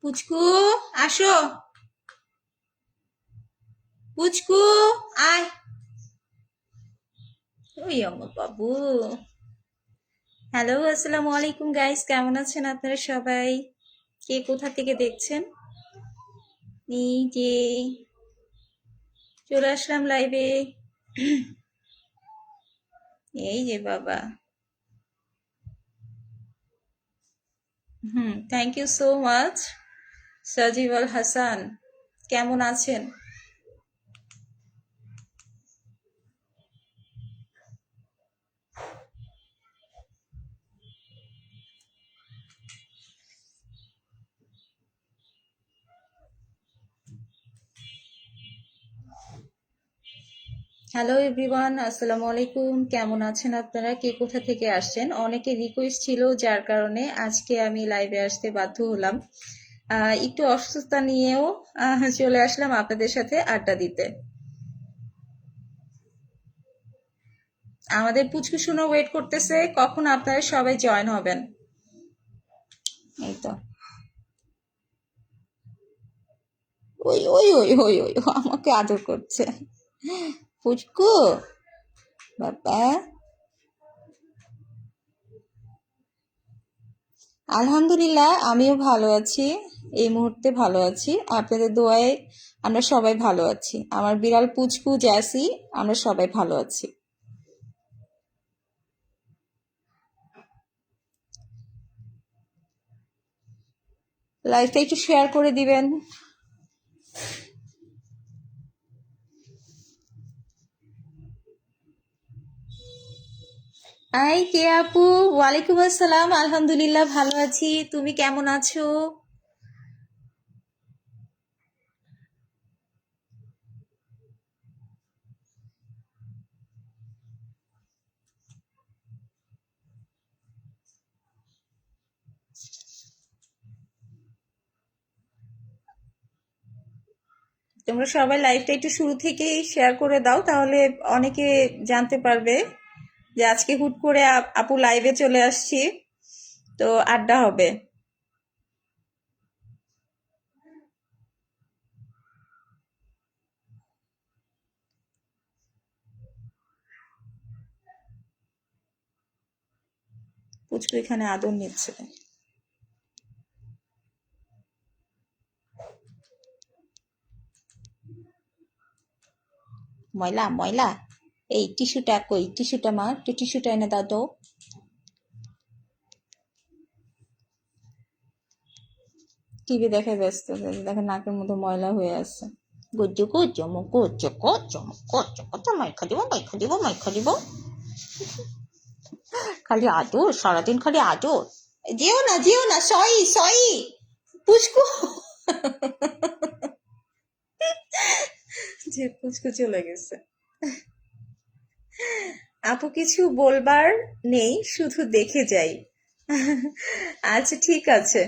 পুচকু, আসো। পুচকু, আয়। ওই আমার বাবু। হ্যালো, আসসালামু আলাইকুম গাইস, কেমন আছেন আপনারা সবাই? কে কোথা থেকে দেখছেন? এই যে চলে আসলাম লাইভে। এই যে বাবা। থ্যাংক ইউ সো মাচ সাজিব আল হাসান। কেমন আছেন? হ্যালো এভরিওয়ান, আসসালামু আলাইকুম। কেমন আছেন আপনারা? কে কোথা থেকে আসছেন? অনেকে রিকোয়েস্ট ছিল, যার কারণে আজকে আমি লাইভে আসতে বাধ্য হলাম। একটু অসুস্থতা নিয়েও চলে আসলাম আপনাদের সাথে আড্ডা দিতে। আমাদের পুচকু শুনো ওয়েট করতেছে কখন আপনারা সবাই জয়েন হবেন। এই তো। ওই ওই ওই ওই ওই ও আমাকে আদর করছে। পুচকু, বাবা। আলহামদুলিল্লাহ, আমিও ভালো আছি। এই মুহূর্তে ভালো আছি, আপনাদের দোয়ায় আমরা সবাই ভালো আছি। আমার বিড়াল পুচকু জ্যাসি, আমরা সবাই ভালো আছি। লাইভটা একটু শেয়ার করে দিবেন। আই কে আপু, ওয়ালাইকুম আসসালাম। আলহামদুলিল্লাহ ভালো আছি, তুমি কেমন আছো? তোমরা সবাই লাইভটা একটু শুরু থেকেই শেয়ার করে দাও, তাহলে অনেকে জানতে পারবে যে আজকে হুট করে আপু লাইভে চলে আসছি, তো আড্ডা হবে। পুচকু এখানে আদর নিচ্ছে। ময়লা ময়লা। এই টিস্যুটা কই? টিস্যুটা মা, একটু টিস্যুটা এনে দাও তো। টিভি দেখে ব্যস্ত, দেখে নাকের মধ্যে ময়লা হয়ে আছে। গুজ্জু গুজ্জু মু গুজ্জু গুজ্জু মু গুজ্জু গুজ্জু, মাইখা দিব মাইখা দিব মাইখা দিব। খালি আদর, সারাদিন খালি আদর। যেও না যেও না, সই সই। পুচকু। যে পুচকু চলে গেছে। আপু কিছু বলবার নেই, শুধু দেখে যাই। আচ্ছা ঠিক আছে।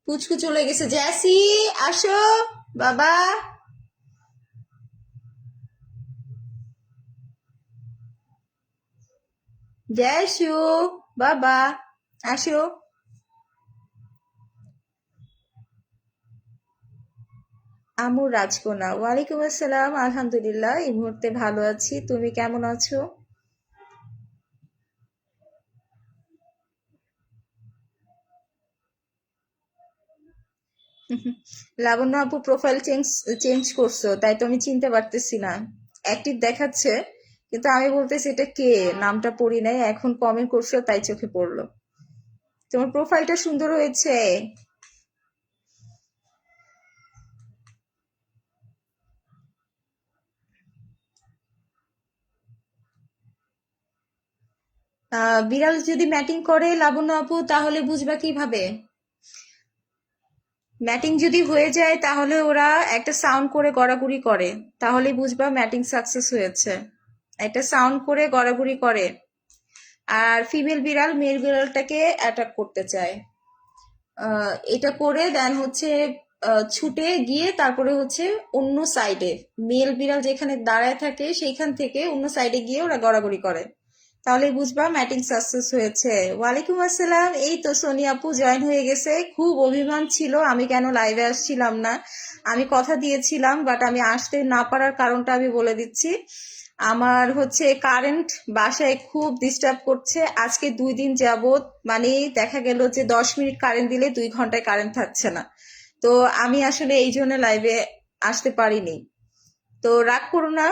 পুচকু চলে গেছে। জ্যাসি, আসো বাবা। জ্যাসু, বাবা, আসো। আমু রাজকোনা, ওয়ালাইকুম আসসালাম। আলহামদুলিল্লাহ, এই মুহূর্তে ভালো আছি, তুমি কেমন আছো? লাবণ্য আপু প্রোফাইল চেঞ্জ চেঞ্জ করছো, তাই তো আমি চিনতে পারতেছি না। অ্যাক্টিভ দেখাচ্ছে, কিন্তু আমি বলতেছি এটা কে, নামটা পড়ি নাই, এখন কমেন্ট করছো তাই চোখে পড়লো। তোমার প্রোফাইলটা সুন্দর হয়েছে। বিড়াল যদি ম্যাটিং করে লাবণ্য আপু, তাহলে বুঝবা কিভাবে? ম্যাটিং যদি হয়ে যায় তাহলে ওরা একটা সাউন্ড করে গড়াগড়ি করে, তাহলে বুঝবা ম্যাটিং সাকসেস হয়েছে। একটা সাউন্ড করে গড়াগড়ি করে। আর ফিমেল বিড়াল মেল বিড়ালটাকে অ্যাটাক করতে চায়। এটা করে দেন হচ্ছে ছুটে গিয়ে তারপরে হচ্ছে অন্য সাইডে, মেল বিড়াল যেখানে দাঁড়ায় থাকে সেইখান থেকে অন্য সাইডে গিয়ে ওরা গড়াগড়ি করে। তাহলে বুঝবা ম্যাটিং সাকসেস হয়েছে। ওয়ালাইকুম আসসালাম। এই তো সোনিয়া আপু জয়েন হয়ে গেছে। খুব অভিমান ছিল আমি কেন লাইভে আসছিলাম না। আমি কথা দিয়েছিলাম, বাট আমি আসতে না পারার কারণটা আমি বলে দিচ্ছি। আমার হচ্ছে কারেন্ট বাসায় খুব ডিস্টার্ব করছে আজকে 2 দিন যাবত। মানে দেখা গেল যে 10 মিনিট কারেন্ট দিলে 2 ঘন্টায় কারেন্ট থাকছে না। তো আমি আসলে এই জন্য লাইভে আসতে পারিনি। তো রাগ করো না।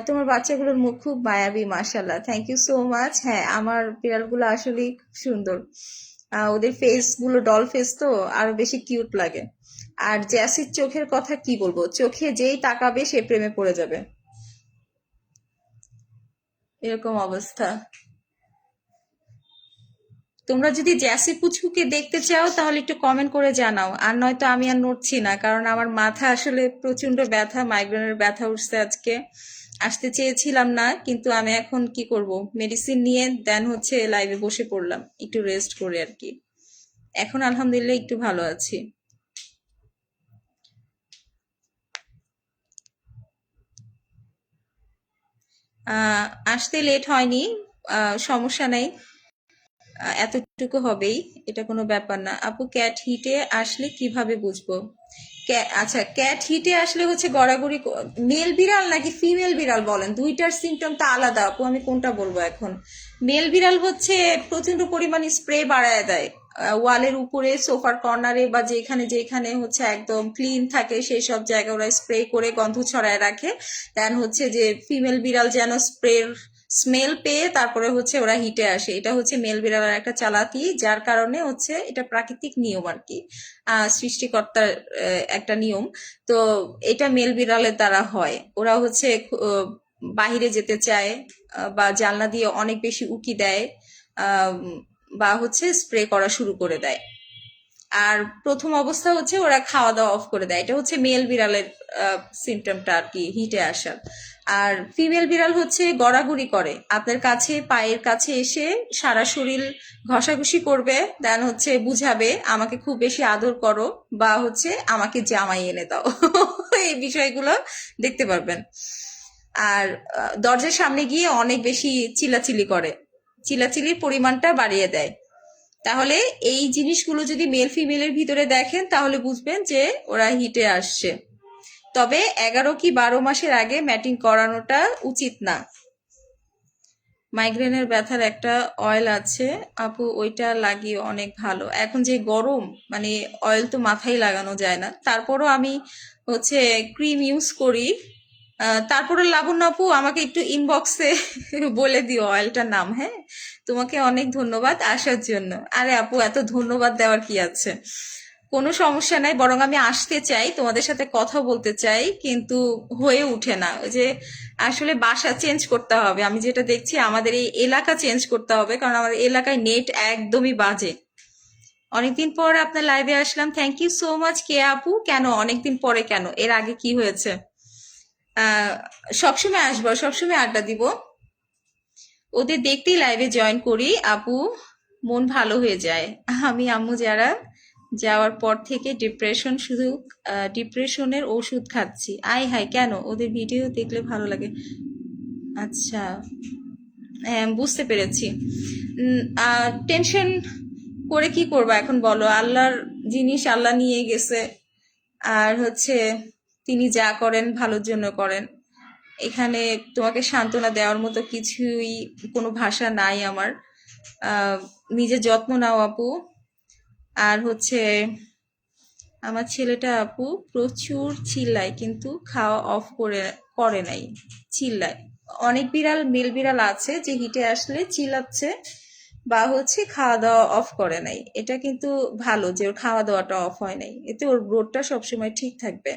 তোমার বাচ্চাগুলোর মুখ খুব মায়াবী, মাশাল্লাহ, থ্যাংক ইউ সো মাচ। হ্যাঁ, আমার বিড়ালগুলো আসলেই খুব সুন্দর। ওদের ফেস গুলো ডল ফেস, তো আরো বেশি কিউট লাগে। আর জ্যাসির চোখের কথা কি বলবো, চোখে যেই তাকাবে সে প্রেমে পড়ে যাবে, এরকম অবস্থা। তোমরা যদি জ্যাসি পুচকুকে দেখতে চাও তাহলে একটু কমেন্ট করে জানাও, আর নয়তো আমি আর নড়ছি না, কারণ আমার মাথা আসলে প্রচন্ড ব্যথা, মাইগ্রেনের ব্যথা উঠছে আজকে। আসতে চেয়েছিলাম না, কিন্তু আমি এখন কি করব, মেডিসিন নিয়ে দেন হচ্ছে লাইভে বসে পড়লাম একটু রেস্ট করে আর কি। এখন আলহামদুলিল্লাহ একটু ভালো আছি। আসতে লেট হয়নি, সমস্যা নাই। এতটুকু হবেই, এটা কোনো ব্যাপার না আপু। ক্যাট হিটে আসলে কিভাবে বুঝবো? আচ্ছা, ক্যাট হিটে আসলে হচ্ছে গড়াগড়ি মেল বিড়াল নাকি ফিমেল বিড়াল বলেন, দুইটার সিমটম তো আলাদা আপু, আমি কোনটা বলবো এখন। মেল বিড়াল হচ্ছে প্রচন্ড পরিমাণে স্প্রে বাড়ায় দেয় ওয়ালের উপরে, সোফার কর্নারে, বা যেখানে যেখানে হচ্ছে একদম ক্লিন থাকে সেই সব জায়গায় ওরা স্প্রে করে গন্ধ ছড়ায় রাখে। দেন হচ্ছে যে ফিমেল বিড়াল যেন স্প্রের স্মেল পেয়ে তারপরে হচ্ছে ওরা হিটে আসে, এটা হচ্ছে মেল বিড়ালের একটা চালাকি, যার কারণে হচ্ছে এটা প্রাকৃতিক নিয়ম আর কি, সৃষ্টিকর্তার একটা নিয়ম। তো এটা মেল বিড়ালের দ্বারা হয়, ওরা হচ্ছে বাহিরে যেতে চায়, বা জানলা দিয়ে অনেক বেশি উকি দেয়, আহ, বা হচ্ছে স্প্রে করা শুরু করে দেয়। আর প্রথম অবস্থা হচ্ছে ওরা খাওয়া দাওয়া অফ করে দেয়, এটা হচ্ছে মেল বিড়ালের সিমটমটা আর কি, হিটে আসার। আর ফিমেল বিড়াল হচ্ছে গড়াগড়ি করে আপনার কাছে, পায়ের কাছে এসে সারা শরীর ঘষাঘষি করবে, দেন হচ্ছে বুঝাবে আমাকে খুব বেশি আদর করো, বা হচ্ছে আমাকে জামাই এনে দাও। এই বিষয়গুলো দেখতে পারবেন। আর দরজার সামনে গিয়ে অনেক বেশি চিল্লাচিল্লি করে, চিল্লাচিল্লির পরিমাণটা বাড়িয়ে দেয়। তাহলে এই জিনিসগুলো যদি মেল ফিমেলের ভিতরে দেখেন তাহলে বুঝবেন যে ওরা হিটে আসছে। তবে 11 কি 12 মাসের আগে ম্যাটিং করানোটা উচিত না। মাইগ্রেনের ব্যথার একটা অয়েল আছে আপু, ওইটা লাগিয়ে অনেক ভালো। এখন যে গরম, মানে অয়েল তো মাথায় লাগানো যায় না, তারপরও আমি হচ্ছে ক্রিম ইউজ করি। তারপরে লাবণ্য আপু আমাকে একটু ইনবক্সে বলে দিও অয়েলটার নাম। হ্যাঁ, তোমাকে অনেক ধন্যবাদ আসার জন্য। আরে আপু, এত ধন্যবাদ দেওয়ার কি আছে, কোনো সমস্যা নাই, বরং আমি আসতে চাই, তোমাদের সাথে কথা বলতে চাই, কিন্তু হয়ে উঠে না। ওই যে আসলে বাসা চেঞ্জ করতে হবে, আমি যেটা দেখছি আমাদের এই এলাকা চেঞ্জ করতে হবে, কারণ আমার এলাকায় নেট একদমই বাজে। অনেকদিন পর আপনার লাইভে আসলাম, থ্যাংক ইউ সো মাচ। কে আপু? কেন অনেকদিন পরে, কেন এর আগে কি হয়েছে? সবসময় আসবো, সবসময় আড্ডা দিব, ওদের দেখতেই লাইভে জয়েন করি আপু, মন ভালো হয়ে যায়। আমি আম্মু যারা যাওয়ার পর থেকে ডিপ্রেশন, শুধু ডিপ্রেশনের ওষুধ খাচ্ছি। আয় হায়, কেন? ওদের ভিডিও দেখলে ভালো লাগে। আচ্ছা, হ্যাঁ বুঝতে পেরেছি। টেনশন করে কি করবা এখন বলো, আল্লাহর জিনিস আল্লাহ নিয়ে গেছে, আর হচ্ছে তিনি যা করেন ভালোর জন্য করেন। এখানে তোমাকে সান্ত্বনা দেওয়ার মতো কিছুই, কোনো ভাষা নাই আমার। নিজের যত্ন নাও আপু। আর হচ্ছে আমার ছেলেটা আপু প্রচুর চিল্লায়, কিন্তু খাওয়া অফ করে নাই, চিল্লায়। অনেক বিড়াল, মেল বিড়াল আছে যে হিটে আসলে চিল্লাচ্ছে, বা হচ্ছে খাওয়া দাওয়া অফ করে নাই। এটা কিন্তু ভালো যে ওর খাওয়া দাওয়াটা অফ হয় নাই, এতে ওর গ্রোথটা সবসময় ঠিক থাকবে।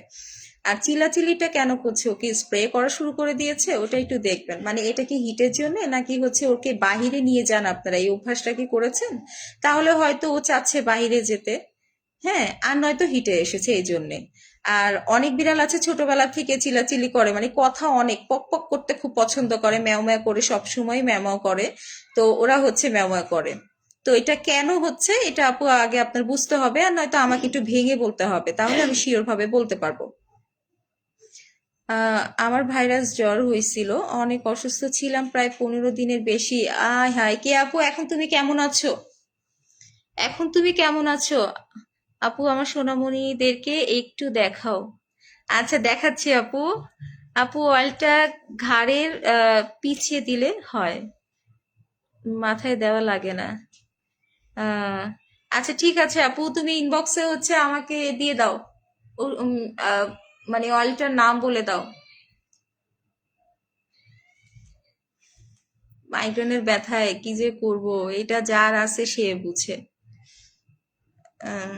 আর চিল্লাচিল্লিটা কেন করছে, ওকে স্প্রে করা শুরু করে দিয়েছে, ওটা একটু দেখবেন। মানে এটা কি হিটের জন্য, নাকি হচ্ছে ওকে বাহিরে নিয়ে যান আপনারা, এই অভ্যাসটা কি করেছেন? তাহলে হয়তো ও চাচ্ছে বাহিরে যেতে। হ্যাঁ, আর নয়তো হিটে এসেছে এই জন্যে। আর অনেক বিড়াল আছে ছোটবেলা থেকে চিল্লাচিল্লি করে, মানে কথা অনেক পক পক করতে খুব পছন্দ করে, ম্যাও ম্যাও করে, সবসময় ম্যাও ম্যাও করে। তো ওরা হচ্ছে ম্যাও ম্যাও করে। তো এটা কেন হচ্ছে, এটা আপু আগে আপনার বুঝতে হবে, আর নয়তো আমাকে একটু ভেঙে বলতে হবে, তাহলে আমি শিওর ভাবে বলতে পারবো। আমার ভাইরাস জ্বর হয়েছিল, অনেক অসুস্থ ছিলাম, প্রায় 15 দিনের বেশি। আয় হায়, কে আপু, এখন তুমি কেমন আছো? এখন তুমি কেমন আছো আপু? আমার সোনামণিদেরকে একটু দেখাও। আচ্ছা, দেখাচ্ছি আপু। আপু, অয়েলটা ঘাড়ের পিছিয়ে দিলে হয়, মাথায় দেওয়া লাগে না। আহ, আচ্ছা ঠিক আছে আপু, তুমি ইনবক্সে হচ্ছে আমাকে দিয়ে দাও। ও- উম, আহ, মানে অয়েলটার নাম বলে দাও। মাইগ্রেনের ব্যথায় কি যে করব, এটা যার আছে সে বুঝে। আহ,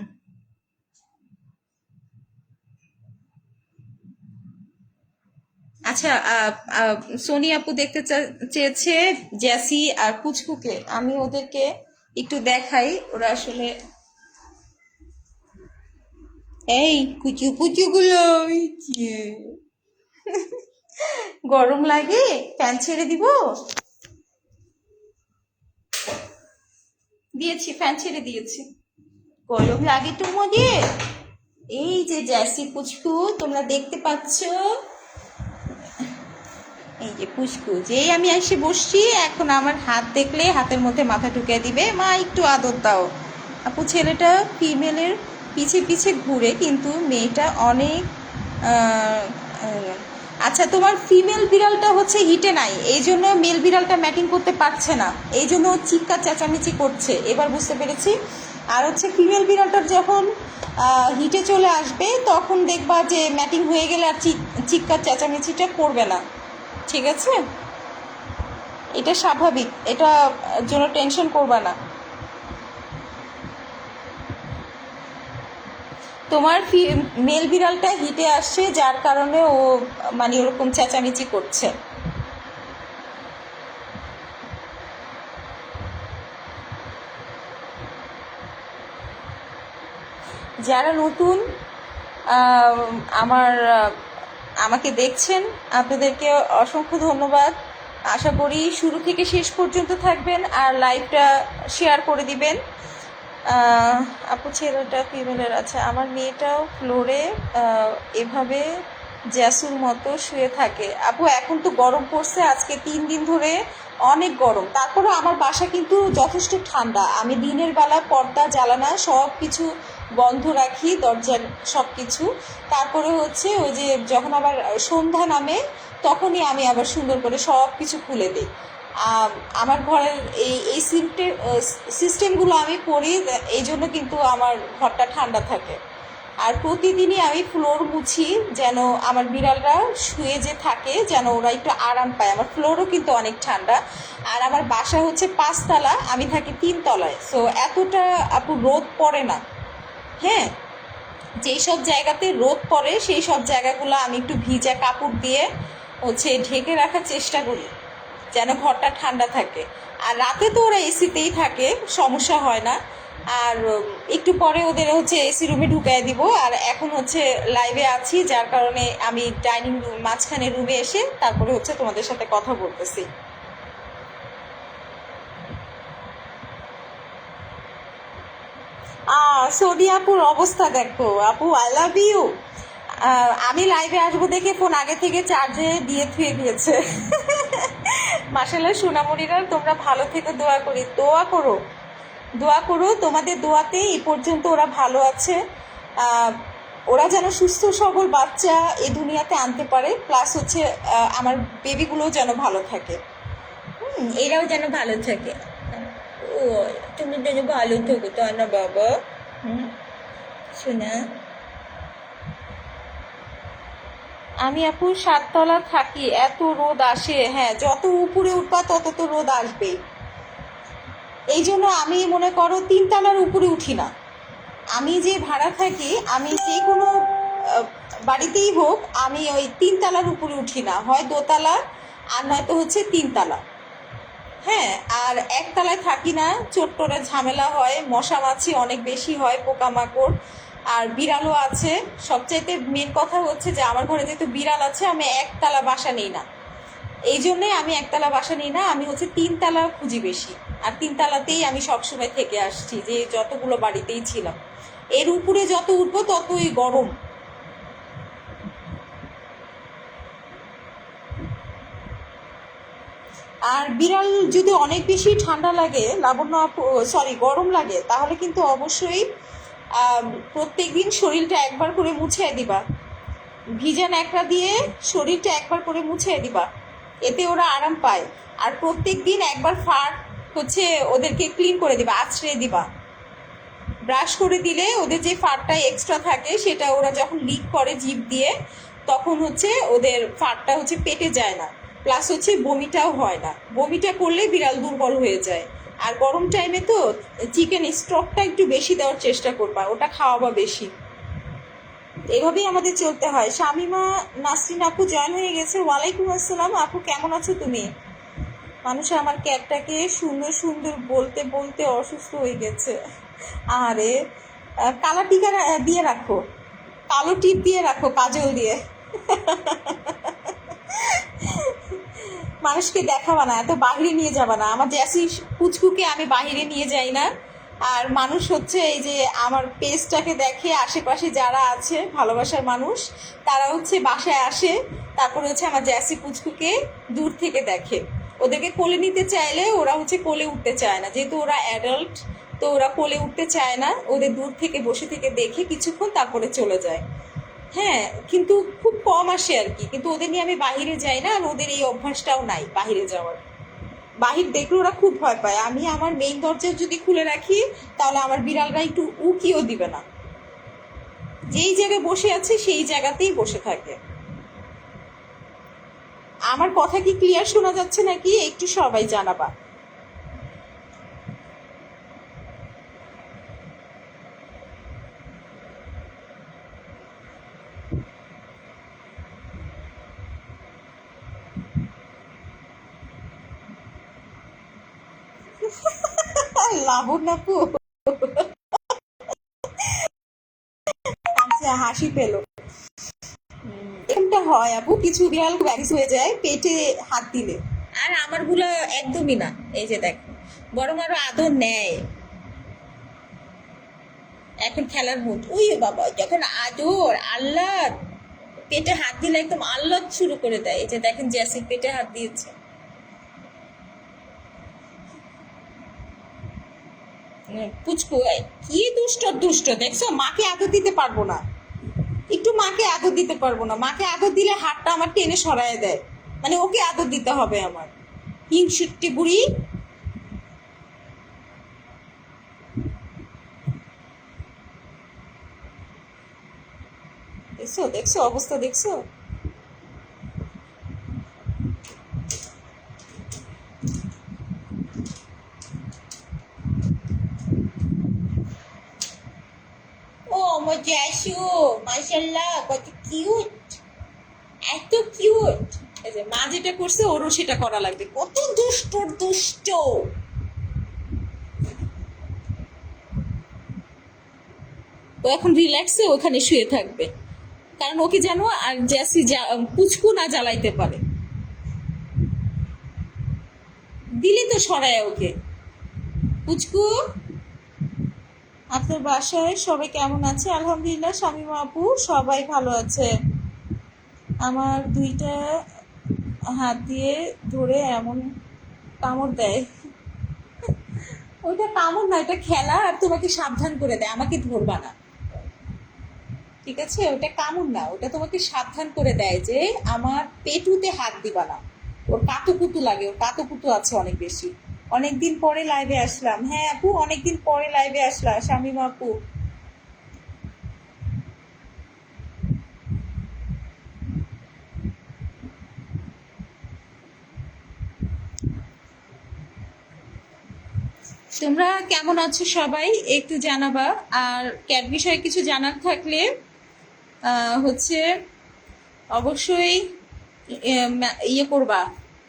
আচ্ছা, সোনি আপু দেখতে চেয়েছে জ্যাসি আর পুচকুকে, আমি ওদেরকে একটু দেখাই। ওরা আসলে এই কুচু পুচু গুলো, এই যে, গরম লাগে, ফ্যান ছেড়ে দিব। দিয়েছি, ফ্যান ছেড়ে দিয়েছি। গরম লাগে তোমাদের? এই যে জ্যাসি পুচকু, তোমরা দেখতে পাচ্ছ, এই যে পুচকু, যেই আমি এসে বসছি এখন আমার হাত দেখলে হাতের মধ্যে মাথা ঢুকিয়ে দিবে, মা একটু আদর দাও। আপু, ছেলেটা ফিমেলের পিছে পিছে ঘুরে, কিন্তু মেয়েটা অনেক আহ, আহ, আচ্ছা, তোমার ফিমেল বিড়ালটা হচ্ছে হিটে নাই, এই জন্য মেল বিড়ালটা ম্যাটিং করতে পারছে না, এই জন্য ও চিৎকার চেঁচামেচি করছে, এবার বুঝতে পেরেছি। আর হচ্ছে ফিমেল বিড়ালটার যখন হিটে চলে আসবে তখন দেখবা যে ম্যাটিং হয়ে গেলে আর চিৎকার চেঁচামেচিটা করবে না। ঠিক আছে, এটা স্বাভাবিক, এটা জন্য টেনশন করবা না। তোমার মেল বিড়ালটা হিটে আসছে, যার কারণে ও মানে ওরকম চেঁচামেচি করছে। যারা নতুন আহ, আমার আমাকে দেখছেন, আপনাদেরকে অসংখ্য ধন্যবাদ। আশা করি শুরু থেকে শেষ পর্যন্ত থাকবেন আর লাইভটা শেয়ার করে দিবেন। আহ, আপু, ছেলেটা ফিমেলের আছে, আমার মেয়েটাও ফ্লোরে এভাবে জ্যাসুর মতো শুয়ে থাকে। আপু, এখন তো গরম পড়ছে, আজকে 3 দিন ধরে অনেক গরম, তারপরে আমার বাসা কিন্তু যথেষ্ট ঠান্ডা। আমি দিনের বেলা পর্দা জ্বালানা সব কিছু বন্ধ রাখি, দরজার সব কিছু। তারপরে হচ্ছে ওই যে যখন আবার সন্ধ্যা নামে তখনই আমি আবার সুন্দর করে সব কিছু খুলে দিই। আমার ঘরের এই সিস্টেমগুলো আমি করি, এই জন্য কিন্তু আমার ঘরটা ঠান্ডা থাকে। আর প্রতিদিনই আমি ফ্লোর মুছি, যেন আমার বিড়ালরা শুয়ে যে থাকে যেন ওরা একটু আরাম পায়। আমার ফ্লোরও কিন্তু অনেক ঠান্ডা। আর আমার বাসা হচ্ছে 5 তলা, আমি থাকি 3 তলায়, সো এতটা আপু রোদ পড়ে না। হ্যাঁ, যেই সব জায়গাতে রোদ পড়ে সেই সব জায়গাগুলো আমি একটু ভিজা কাপড় দিয়ে হচ্ছে ঢেকে রাখার চেষ্টা করি, যেন ঘরটা ঠান্ডা থাকে। আর রাতে তো ওরা এসিতেই থাকে, সমস্যা হয় না। আর একটু পরে ওদের হচ্ছে এসি রুমে ঢুকাই দিব। আর এখন হচ্ছে লাইভে আছি, যার কারণে আমি ডাইনিং রুম মাঝখানে রুমে এসে তারপরে হচ্ছে তোমাদের সাথে কথা বলতেছি। সোনি আপুর অবস্থা দেখো আপু, আই লাভ ইউ। আমি লাইভে আসবো দেখে ফোন আগে থেকে চার্জে দিয়ে থুয়ে দিয়েছে। মাসাল্লাহ সোনামণিরা, তোমরা ভালো থেকে দোয়া করি, দোয়া করো, দোয়া করো, তোমাদের দোয়াতে এই পর্যন্ত ওরা ভালো আছে। আহ, ওরা যেন সুস্থ সবল বাচ্চা এই দুনিয়াতে আনতে পারে, প্লাস হচ্ছে আমার বেবিগুলোও যেন ভালো থাকে। এরাও যেন ভালো থাকে। ও, তুমি যেন ভালো থাকো, তাই না বাবা? হুম, শোনা। আমি আপু 7 তলা থাকি, এত রোদ আসে। হ্যাঁ, যত উপরে উঠবা তত তো রোদ আসবেই। এই জন্য আমি মনে করো 3 তলার উপরে উঠি না। আমি যে ভাড়া থাকি, আমি যে কোনো বাড়িতেই হোক, আমি ওই 3 তলার উপরে উঠি না, হয় দোতলা আর নয়তো হচ্ছে 3 তলা। হ্যাঁ, আর 1 তলায় থাকি না, চোট্টরে ঝামেলা হয়, মশা মাছি অনেক বেশি হয়, পোকামাকড়, আর বিড়ালও আছে। সবচাইতে মেন কথা হচ্ছে যে আমার ঘরে যেহেতু বিড়াল আছে, আমি 1 তলা বাসা নিই না। এই জন্যে আমি 1 তলা বাসা নিই না, আমি হচ্ছে 3 তলা খুঁজি বেশি। আর 3 তলাতেই আমি সবসময় থেকে আসছি, যে যতগুলো বাড়িতেই ছিলাম। এর উপরে যত উঠবো ততই গরম। আর বিড়াল যদি অনেক বেশি ঠান্ডা লাগে, লাবণ্য আপু, সরি, গরম লাগে, তাহলে কিন্তু অবশ্যই প্রত্যেক দিন শরীরটা একবার করে মুছিয়ে দিবা। ভিজা ন্যাকড়া দিয়ে শরীরটা একবার করে মুছিয়ে দিবা, এতে ওরা আরাম পায়। আর প্রত্যেক দিন একবার ফার হচ্ছে ওদেরকে ক্লিন করে দিবা, আছড়ে দিবা। ব্রাশ করে দিলে ওদের যে ফারটা এক্সট্রা থাকে সেটা ওরা যখন লিক করে জিভ দিয়ে, তখন হচ্ছে ওদের ফারটা হচ্ছে পেটে যায় না, প্লাস হচ্ছে বমিটাও হয় না। বমিটা করলে বিড়াল দুর্বল হয়ে যায়। আর গরম টাইমে তো চিকেন স্টকটা একটু বেশি দেওয়ার চেষ্টা করবা, ওটা খাওয়াবা বেশি। এভাবেই আমাদের চলতে হয়। শামিমা নাসরিন আপু জয়েন হয়ে গেছে। ওয়ালাইকুম আসসালাম আপু, কেমন আছো তুমি? মানুষ আমার ক্যাটটাকে সুন্দর সুন্দর বলতে বলতে অসুস্থ হয়ে গেছে। আরে কালা টিকা দিয়ে রাখো, কালো টিপ দিয়ে রাখো, কাজল দিয়ে। মানুষকে দেখাবা না, এত বাহিরে নিয়ে যাবা না। আমার জ্যাসি পুচকুকে আমি বাহিরে নিয়ে যাই না। আর মানুষ হচ্ছে এই যে আমার পেজটাকে দেখে, আশেপাশে যারা আছে ভালোবাসার মানুষ, তারা হচ্ছে বাসায় আসে, তারপরে হচ্ছে আমার জ্যাসি পুচকুকে দূর থেকে দেখে। ওদেরকে কোলে নিতে চাইলে ওরা হচ্ছে কোলে উঠতে চায় না, যেহেতু ওরা অ্যাডাল্ট, তো ওরা কোলে উঠতে চায় না। ওদের দূর থেকে বসে থেকে দেখে কিছুক্ষণ, তারপরে চলে যায়। হ্যাঁ, কিন্তু খুব কম আসে আর কি। কিন্তু ওদের নিয়ে আমি বাহিরে যাই না, আর ওদের এই অভ্যাসটাও নাই বাহিরে যাওয়ার। বাহির দেখলে ওরা খুব ভয় পায়। আমি আমার মেইন দরজা যদি খুলে রাখি, তাহলে আমার বিড়ালরা একটু উকিও দিবে না, যেই জায়গায় বসে আছে সেই জায়গাতেই বসে থাকে। আমার কথা কি ক্লিয়ার শোনা যাচ্ছে নাকি একটু সবাই জানাবা। লাবণ্য আপু আচ্ছা, হাসি পেলো। এরকমটা হয় আপু, কিছু বিড়াল ভ্যারিস হয়ে যায় পেটে হাত দিলে। আর আমার গুলো একদমই না, এই যে দেখো, বরং আরো আদর নেয়। এখন খেলার মুড, ওই বাবা যখন আদর আল্লাহ, পেটে হাত দিলে একদম আল্লাহ শুরু করে দেয়। এই যে দেখেন জ্যাসি পেটে হাত দিয়েছে। পুচকু কি দুষ্ট দুষ্ট, দেখছো? মাকে আদর দিতে পারবো না, একটু মাকে আদর দিতে পারবো না। মাকে আদর দিলে হাতটা আমার টেনে সরায় দেয়, মানে ওকে আদর দিতে হবে আমার। হিংসুট্টি বুড়ি। দেখছো দেখছো অবস্থা, দেখছো? ও আমার জ্যাসু, মাশাল্লাহ কত কিউট, এত কিউট। এই যে মা যেটা করছে ওরও সেটা করা লাগবে, কত দুষ্ট দুষ্ট। ও এখন রিল্যাক্সে ওখানে শুয়ে থাকবে, কারণ ওকে যেন আর জ্যাসি পুচকু না জ্বালাইতে পারে। দিলি তো সরায় ওকে। পুচকু, আপনার বাসায় সবাই কেমন আছে? আলহামদুলিল্লাহ শামীমা আপু, সবাই ভালো আছে। আমার দুইটা হাত দিয়ে ধরে এমন কামড় দেয়। ওইটা কামড় না, এটা খেলা, আর তোমাকে সাবধান করে দেয় আমাকে ধরবা না, ঠিক আছে? ওটা কামড় না, ওটা তোমাকে সাবধান করে দেয় যে আমার পেটুতে হাত দিবা না। ওর কাতুকুতু লাগে, ওর কাতুকুতু আছে অনেক বেশি। অনেকদিন পরে লাইভে আসলাম। হ্যাঁ আপু, অনেকদিন পরে লাইভে আসলাম শামীমা আপু। তোমরা কেমন আছো সবাই একটু জানাবা। আর ক্যাট বিষয়ে কিছু জানার থাকলে হচ্ছে অবশ্যই ইয়ে করবা,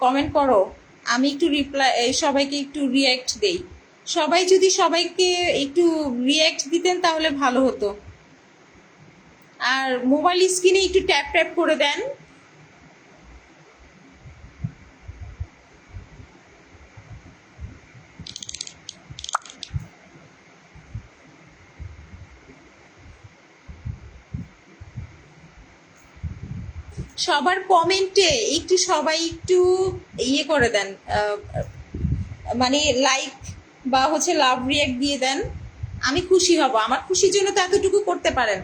কমেন্ট করো। আমি একটু রিপ্লাই, সবাইকে একটু রিয়্যাক্ট দেই। সবাই যদি সবাইকে একটু রিয়্যাক্ট দিতেন তাহলে ভালো হতো। আর মোবাইল স্ক্রিনে একটু ট্যাপ ট্যাপ করে দেন। সবার কমেন্টে একটু সবাই একটু ইয়ে করে দেন, মানে লাইক বা হচ্ছে লাভ রিয়াক্ট দিয়ে দেন, আমি খুশি হব। আমার খুশির জন্য তো এতটুকু করতে পারেন।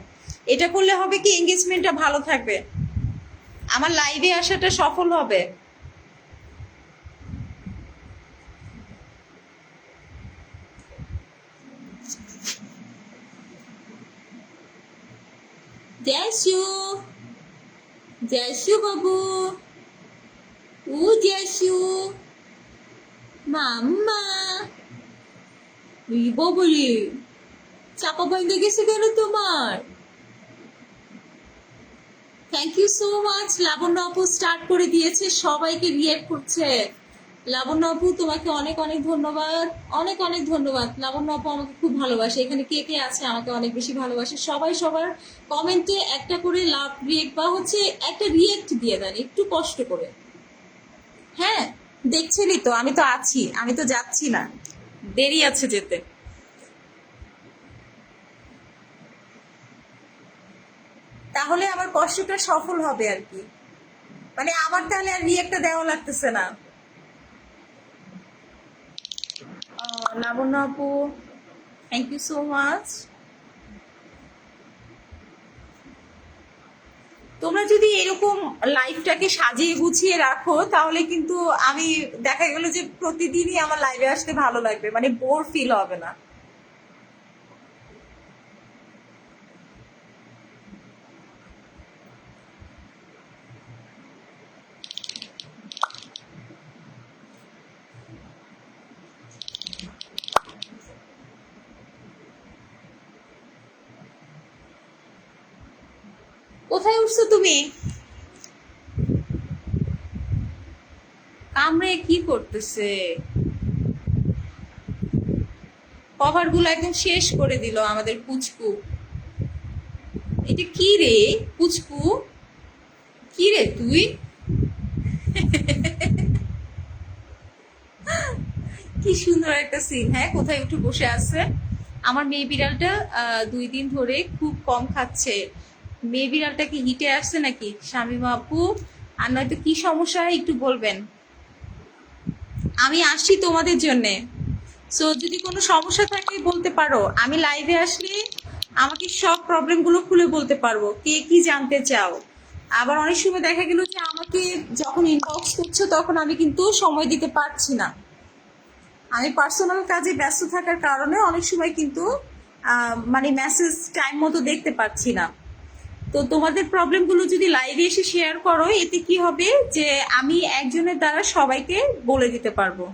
এটা করলে হবে কি, এঙ্গেজমেন্টটা ভালো থাকবে, আমার লাইভে আসাটা সফল হবে। জয়সু, জয়সু বাবু, ও জয়সু, মাম্মা, বলি চাপা বাইন্দে গেছে কেন তোমার? Thank you so much. Labanya আপু স্টার্ট করে দিয়েছে, সবাইকে রিয়েক্ট করছে। লাবণ্য আপু তোমাকে অনেক অনেক ধন্যবাদ, অনেক অনেক ধন্যবাদ। লাবণ্য আপু আমাকে খুব ভালোবাসে, এখানে কে কে আছে আমাকে অনেক বেশি ভালোবাসে। সবাই সবার কমেন্টে একটা করে লাভ রিয়েক্ট বা হচ্ছে একটা রিয়েক্ট দিয়ে দেন একটু কষ্ট করে। হ্যাঁ, দেখছেনই তো, আমি তো আছি, আমি তো যাচ্ছি না, দেরি আছে যেতে। তাহলে আমার কষ্টটা সফল হবে আর কি, মানে আমার তাহলে আর রিয়েক্টটা দেওয়া লাগতেছে না। লাবণ্য আপু, থ্যাংক ইউ সো মাচ। তোমরা যদি এরকম লাইফটাকে সাজিয়ে গুছিয়ে রাখো তাহলে কিন্তু আমি, দেখা গেল যে প্রতিদিনই আমার লাইভে আসতে ভালো লাগবে, মানে বোর ফিল হবে না। কোথায় উঠছো তুমি? কামড়ে কি করতেছে? কভার গুলো একদম শেষ করে দিল আমাদের পুচকু। এটা কি রে পুচকু, কি রে তুই? কি সুন্দর একটা সিন। হ্যাঁ, কোথায় উঠে বসে আছে আমার মেয়ে বিড়ালটা। 2 দিন ধরে খুব কম খাচ্ছে। মেয়ে বিড়ালটা কি হিটে আসছে নাকি শামিমা আপু? আর নয়তো কি সমস্যা একটু বলবেন, আমি আসছি তোমাদের জন্যে। সো যদি কোনো সমস্যা থাকে বলতে পারো, আমি লাইভে আসলে আমাকে সব প্রবলেমগুলো খুলে বলতে পারবো, কে কি জানতে চাও। আবার অনেক সময় দেখা গেল যে আমাকে যখন ইনবক্স করছো তখন আমি কিন্তু সময় দিতে পারছি না, আমি পার্সোনাল কাজে ব্যস্ত থাকার কারণে অনেক সময় কিন্তু মানে মেসেজ টাইম মতো দেখতে পাচ্ছি না। তো তোমাদের প্রবলেমগুলো যদি লাইভে এসে শেয়ার করো, এতে কি হবে যে আমি একজনের দ্বারা সবাইকে বলে দিতে পারবো।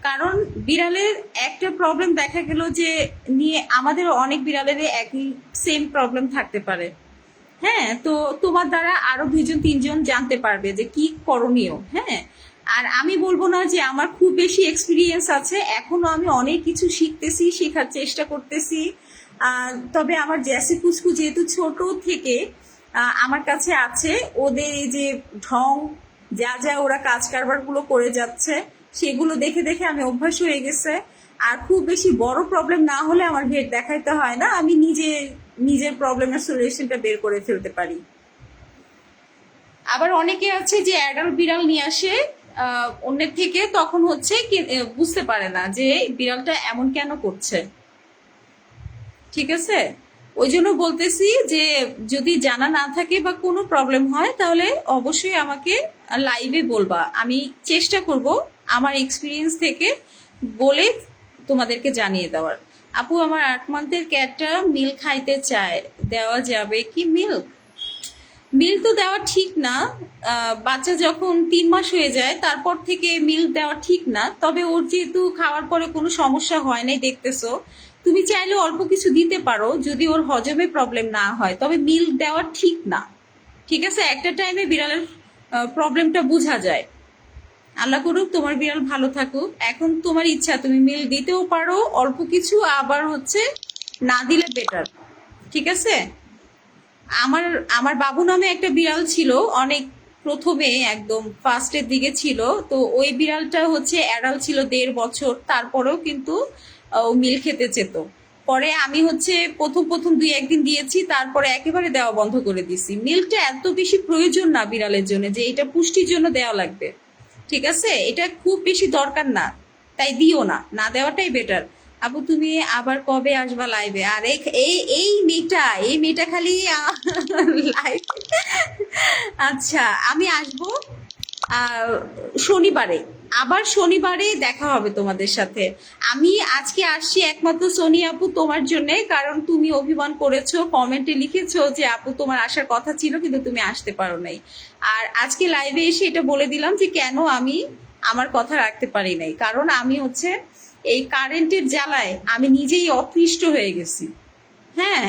কারণ বিড়ালের একটা প্রবলেম দেখা গেল যে নিয়ে আমাদের অনেক বিড়ালের একই সেম প্রবলেম থাকতে পারে। হ্যাঁ, তো তোমার দ্বারা আরো 2-3 জন জানতে পারবে যে কি করণীয়। হ্যাঁ, আর আমি বলবো না যে আমার খুব বেশি এক্সপিরিয়েন্স আছে, এখনো আমি অনেক কিছু শিখতেছি, শেখার চেষ্টা করতেছি। তবে আমার জ্যাসি কুচকু যেহেতু ছোট থেকে আমার কাছে আছে, ওদের এই যে ঢং, যা যা ওরা কাজ কারবার গুলো করে যাচ্ছে সেগুলো দেখে দেখে আমি অভ্যাস হয়ে গেছে। আর খুব বেশি বড় প্রবলেম না হলে আমার ভেট দেখাইতে হয় না, আমি নিজে নিজের প্রবলেমের সলিউশনটা বের করে ফেলতে পারি। আবার অনেকে আছে যে অ্যাডাল্ট বিড়াল নিয়ে আসে অন্যের থেকে, তখন হচ্ছে বুঝতে পারে না যে বিড়ালটা এমন কেন করছে। ঠিক আছে, ওই জন্য বলতেছি যে যদি জানা না থাকে বা কোনো প্রবলেম হয় তাহলে অবশ্যই আমাকে লাইভে বলবা, আমি চেষ্টা করব আমার এক্সপিরিয়েন্স থেকে বলে তোমাদেরকে জানিয়ে দেওয়ার। আপু, আমার 8 মান্থের ক্যাটটা মিল্ক খাইতে চায়, দেওয়া যাবে কি মিল্ক? মিল্ক তো দেওয়া ঠিক না। বাচ্চা যখন 3 মাস হয়ে যায় তারপর থেকে মিল্ক দেওয়া ঠিক না। তবে ওর যেহেতু খাওয়ার পরে কোনো সমস্যা হয় নাই দেখতেছো, তুমি চাইলে অল্প কিছু দিতে পারো যদি ওর হজমে প্রবলেম না হয়, তবে মিল্ক দেওয়া ঠিক না। ঠিক আছে, একটা টাইমে বিড়ালের প্রবলেমটা বোঝা যায়। আল্লাহ করুক তোমার বিড়াল ভালো থাকুক। এখন তোমার ইচ্ছা, তুমি মিল্ক দিতেও পারো অল্প কিছু, আবার হচ্ছে না দিলে বেটার। ঠিক আছে, আমার আমার বাবু নামে একটা বিড়াল ছিল, অনেক প্রথমে একদম ফার্স্টের দিকে ছিল। তো ওই বিড়ালটা হচ্ছে অ্যাডাল্ট ছিল 1.5 বছর, তারপরেও কিন্তু ও মিল খেতে চেত। পরে আমি হচ্ছে প্রথম প্রথম দুই একদিন দিয়েছি, তারপরে একেবারে দেওয়া বন্ধ করে দিছি। মিল্কটা এত বেশি প্রয়োজন না বিড়ালের জন্য যে এটা পুষ্টির জন্য দেওয়া লাগবে, ঠিক আছে? এটা খুব বেশি দরকার না, তাই দিও না, না দেওয়াটাই বেটার। আপু তুমি আবার কবে আসবা লাইভে? আর এই এই মেয়েটা খালি লাইভ। আচ্ছা, আমি আসবো শনিবারে, আবার শনিবারে দেখা হবে তোমাদের সাথে। আমি আজকে আসছি একমাত্র সোনি আপু তোমার জন্য, কারণ তুমি অভিমান করেছো, কমেন্টে লিখেছো যে আপু তোমার আসার কথা ছিল কিন্তু তুমি আসতে পারো নাই। আর আজকে লাইভে এসে এটা বলে দিলাম যে কেন আমি আমার কথা রাখতে পারি নাই, কারণ আমি হচ্ছে এই কারেন্টের জ্বালায় আমি নিজেই অতিষ্ঠ হয়ে গেছি। হ্যাঁ,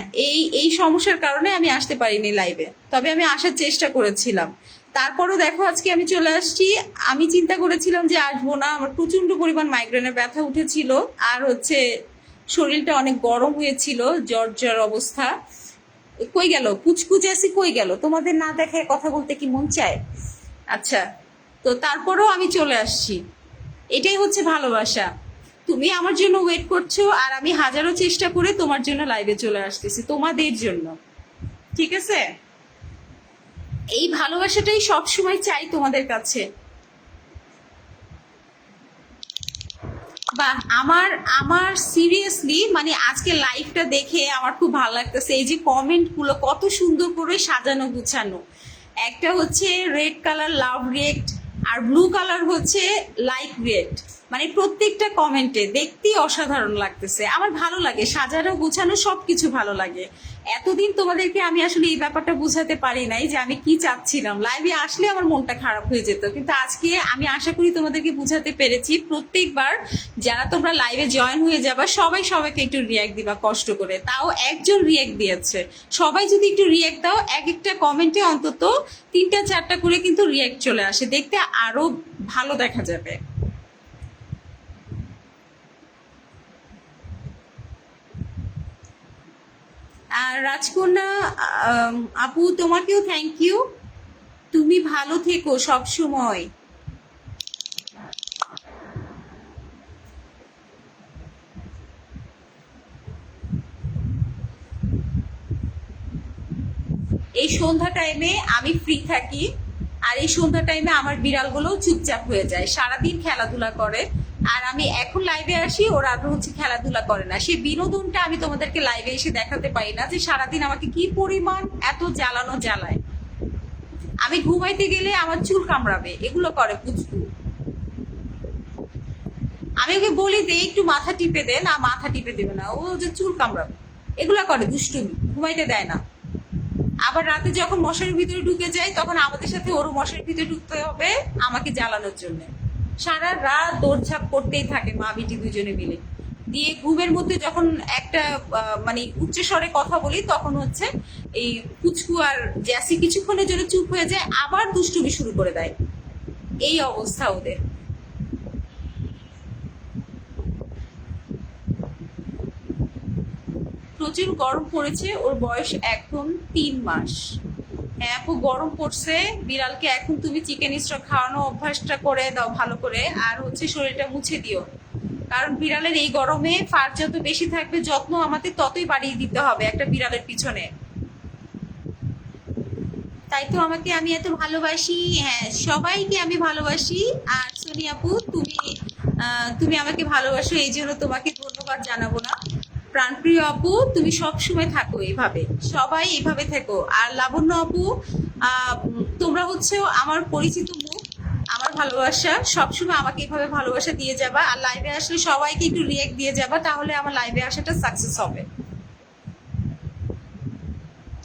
এই সমস্যার কারণে আমি আসতে পারিনি লাইভে, তবে আমি আসার চেষ্টা করেছিলাম। তারপরও দেখো আজকে আমি চলে আসছি। আমি চিন্তা করেছিলাম যে আসবো না, আমার প্রচন্ড পরিমাণ মাইগ্রেনের ব্যথা উঠেছিল, আর হচ্ছে শরীরটা অনেক গরম হয়েছিল, জ্বর জ্বর অবস্থা। কই গেল পুচকুচ আসি, কই গেল? তোমাদের না দেখায় কথা বলতে কি মন চায়? আচ্ছা, তো তারপরেও আমি চলে আসছি, এটাই হচ্ছে ভালোবাসা। তুমি আমার জন্য ওয়েট করছো, আর আমি হাজারো চেষ্টা করে তোমার জন্য লাইভে চলে আসতেছি, তোমাদের জন্য, ঠিক আছে? এই ভালোবাসাটাই সব সময় চাই তোমাদের কাছে। বাহ, আমার আমার সিরিয়াসলি মানে আজকে লাইভটা দেখে আমার খুব ভালো লাগতেছে। এই যে কমেন্ট গুলো কত সুন্দর করে সাজানো গুছানো, একটা হচ্ছে রেড কালার লাভ রিয়েক্ট, আর ব্লু কালার হচ্ছে লাইক রিয়েক্ট, মানে প্রত্যেকটা কমেন্টে দেখতেই অসাধারণ লাগতেছে। আমার ভালো লাগে, সাজানো গুছানো সবকিছু ভালো লাগে। এতদিন তোমাদেরকে আমি আসলে এই ব্যাপারটা বুঝাতে পারি নাই যে আমি কি চাচ্ছিলাম। লাইভে আসলে আমার মনটা খারাপ হয়ে যেত, কিন্তু আজকে আমি আশা করি তোমাদেরকে বুঝাতে পেরেছি। প্রত্যেকবার যারা তোমরা লাইভে জয়েন হয়ে যাবা সবাই সবাইকে একটু রিয়াক্ট দিবা কষ্ট করে, তাও একজন রিয়াক্ট দিয়েছে। সবাই যদি একটু রিয়াক্ট দাও, এক একটা কমেন্টে অন্তত 3টা 4টা করে কিন্তু রিয়াক্ট চলে আসে, দেখতে আরো ভালো দেখা যাবে। আর রাজকন্যা আপু তোমাকেও থ্যাংক ইউ, তুমি ভালো থেকো সব সময়। এই সন্ধ্যা টাইমে আমি ফ্রি থাকি, আর এই সন্ধ্যা টাইমে আমার বিড়ালগুলো চুপচাপ হয়ে যায়, সারাদিন খেলাধুলা করে। আর আমি এখন লাইভে আসি, ওরা আরো হচ্ছে খেলাধুলা করে না, সেই বিনোদনটা আমি তোমাদেরকে লাইভে এসে দেখাতে পারি না, যে সারাদিন আমাকে কি পরিমাণ এত জ্বালানো জ্বালায়। আমি ঘুমাইতে গেলে আমার চুল কামড়াবে, এগুলো করে পুচকু। আমি ওকে বলি যে একটু মাথা টিপে দে, না মাথা টিপে দেবে না, ও যে চুল কামড়াবে, এগুলা করে দুষ্টুমি, ঘুমাইতে দেয় না। আবার রাতে যখন মশারির ভিতরে ঢুকে যায় তখন আমাদের সাথে ওরও মশারির ভিতরে ঢুকতে হবে আমাকে জ্বালানোর জন্য। সারা রাত দৌড়ঝাঁপ করতেই থাকে মা বিটি দুজনে মিলে। দিয়ে ঘুমের মধ্যে যখন একটা মানে উচ্চস্বরে কথা বলি তখন হচ্ছে এই পুচকু আর জ্যাসি কিছুক্ষণের জন্য চুপ হয়ে যায়, আবার দুষ্টুমি শুরু করে দেয়। এই অবস্থা ওদের। প্রচুর গরম পড়েছে, ওর বয়স এখন 3 মাস। হ্যাঁ আপু গরম পড়ছে, বিড়ালকে এখন তুমি চিকেন স্টক খাওয়ানো অভ্যাসটা করে দাও ভালো করে, আর হচ্ছে শরীরটা মুছে দিও, কারণ বিড়ালের এই গরমে ফার যত বেশি থাকবে যত্ন আমাদের ততই বাড়িয়ে দিতে হবে একটা বিড়ালের পিছনে। তাই তো আমাকে আমি এত ভালোবাসি, হ্যাঁ সবাইকে আমি ভালোবাসি। আর সোনি আপু তুমি তুমি আমাকে ভালোবাসো, এই জন্য তোমাকে ধন্যবাদ জানাবো না। প্রাণপ্রিয় আপু তুমি সব সময় থাকো এইভাবে, সবাই এইভাবে থেকো। আর লাবণ্য আপু তোমরা হচ্ছে আমার পরিচিত মুখ, আমার ভালোবাসা সবসময় আমাকে এইভাবে ভালোবাসা দিয়ে যাবা, আর লাইভে আসলে সবাইকে একটু রিয়েক্ট দিয়ে যাবা, তাহলে আমার লাইভে আসাটা সাকসেস হবে।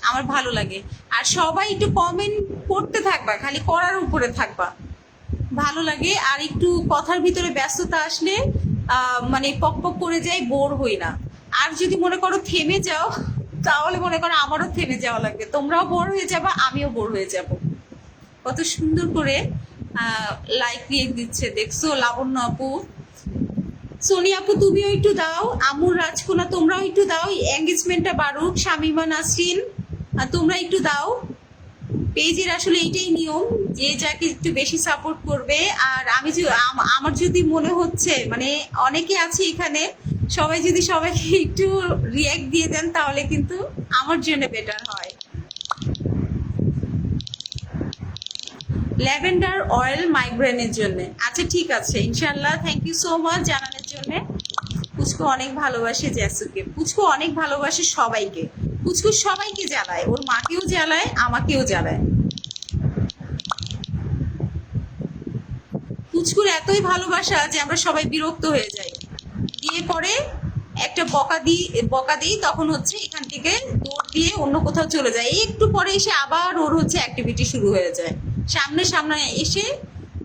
আমার ভালো লাগে। আর সবাই একটু কমেন্ট করতে থাকবা, খালি করার উপরে থাকবা, ভালো লাগে। আর একটু কথার ভিতরে ব্যস্ততা আসলে মানে পক পক করে যাই, বোর হই না। আর যদি মনে করো থেমে যাও, তাহলে মনে করো আমারও থেমে যাওয়া লাগবে, তোমরাও বোর হয়ে যাবা, আমিও বোর হয়ে যাব। কত সুন্দর করে লাইক দিয়ে দিচ্ছে দেখছো লাবণ্য আপু। সোনি আপু তুমিও একটু দাও, আমুর রাজকোনা তোমরাও একটু দাও, এঙ্গেজমেন্টটা বাড়ুক। শামিমা নাসরিন তোমরা একটু দাও। পেজের আসলে এইটাই নিয়ম, যে যাকে একটু বেশি সাপোর্ট করবে। আর আমি আমার যদি মনে হচ্ছে মানে অনেকে আছে এখানে সবাই যদি সবাইকে একটু রিয়াক্ট দিয়ে দেন তাহলে কিন্তু আমার জন্য বেটার হয়। ল্যাভেন্ডার অয়েল মাইগ্রেনের জন্য। আচ্ছা ঠিক আছে, ইনশাল্লাহ। থ্যাংক ইউ সো মাচ জানানোর জন্য। পুচকু অনেক ভালোবাসে জ্যাসুকে, পুচকু অনেক ভালোবাসে সবাইকে, পুচকু সবাইকে জ্বালায়, ওর মাকেও জ্বালায়, আমাকেও জ্বালায়। পুচকুর এতই ভালোবাসা যে আমরা সবাই বিরক্ত হয়ে যাই, দিয়ে পরে একটা বকা দিই, তখন হচ্ছে এখান থেকে দৌড় দিয়ে অন্য কোথাও চলে যায়। একটু পরে এসে আবার ওর হচ্ছে অ্যাক্টিভিটি শুরু হয়ে যায়, সামনে সামনে এসে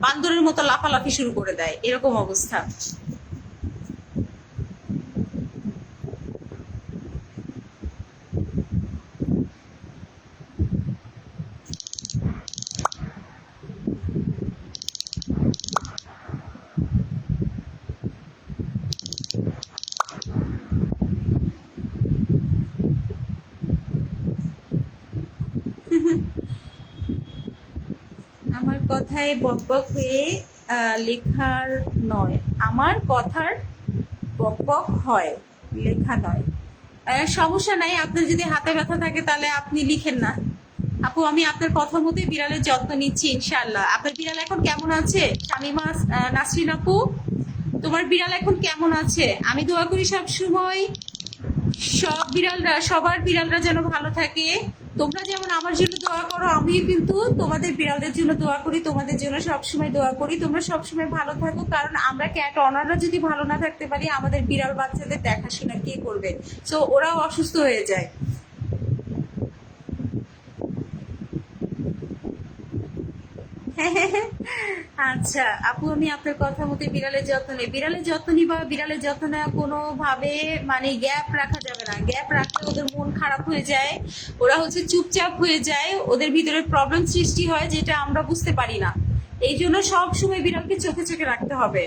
বান্দরের মতো লাফালাফি শুরু করে দেয়, এরকম অবস্থা। আমার কথায় বকবক হয়ে লেখার নয়, আমার কথার বকবক হয়, লেখা নয়। সমস্যা নাই, আপনার যদি হাতে ব্যথা থাকে তাহলে আপনি লিখেন না। আপু আমি আপনার কথা মতোই বিড়ালের যত্ন নিচ্ছি ইনশাআল্লাহ। আপনার বিড়াল এখন কেমন আছে শামিমা নাসরিন আপু? তোমার বিড়াল এখন কেমন আছে? আমি দোয়া করি সব সময় সবার বিড়ালরা যেন ভালো থাকে। তোমরা যেমন আমার জন্য দোয়া করো, আমিও কিন্তু তোমাদের বিড়ালদের জন্য দোয়া করি, তোমাদের জন্য সবসময় দোয়া করি। তোমরা সবসময় ভালো থাকো, কারণ আমরা ক্যাট অনাররা যদি ভালো না থাকতে পারি, আমাদের বিড়াল বাচ্চাদের দেখাশোনা কে করবে? সো ওরাও অসুস্থ হয়ে যায়। আচ্ছা আপু, আমি আপনার কথা মতো বিড়ালের যত্ন নেই। বিড়ালের যত্ন নিবা, বিড়ালের যত্ন নেওয়া কোনোভাবে মানে গ্যাপ রাখা যাবে না। গ্যাপ রাখলে ওদের মন খারাপ হয়ে যায়, ওরা হচ্ছে চুপচাপ হয়ে যায়, ওদের ভিতরে প্রবলেম সৃষ্টি হয় যেটা আমরা বুঝতে পারি না। এই জন্য সব সময় বিড়ালকে চোখে চোখে রাখতে হবে।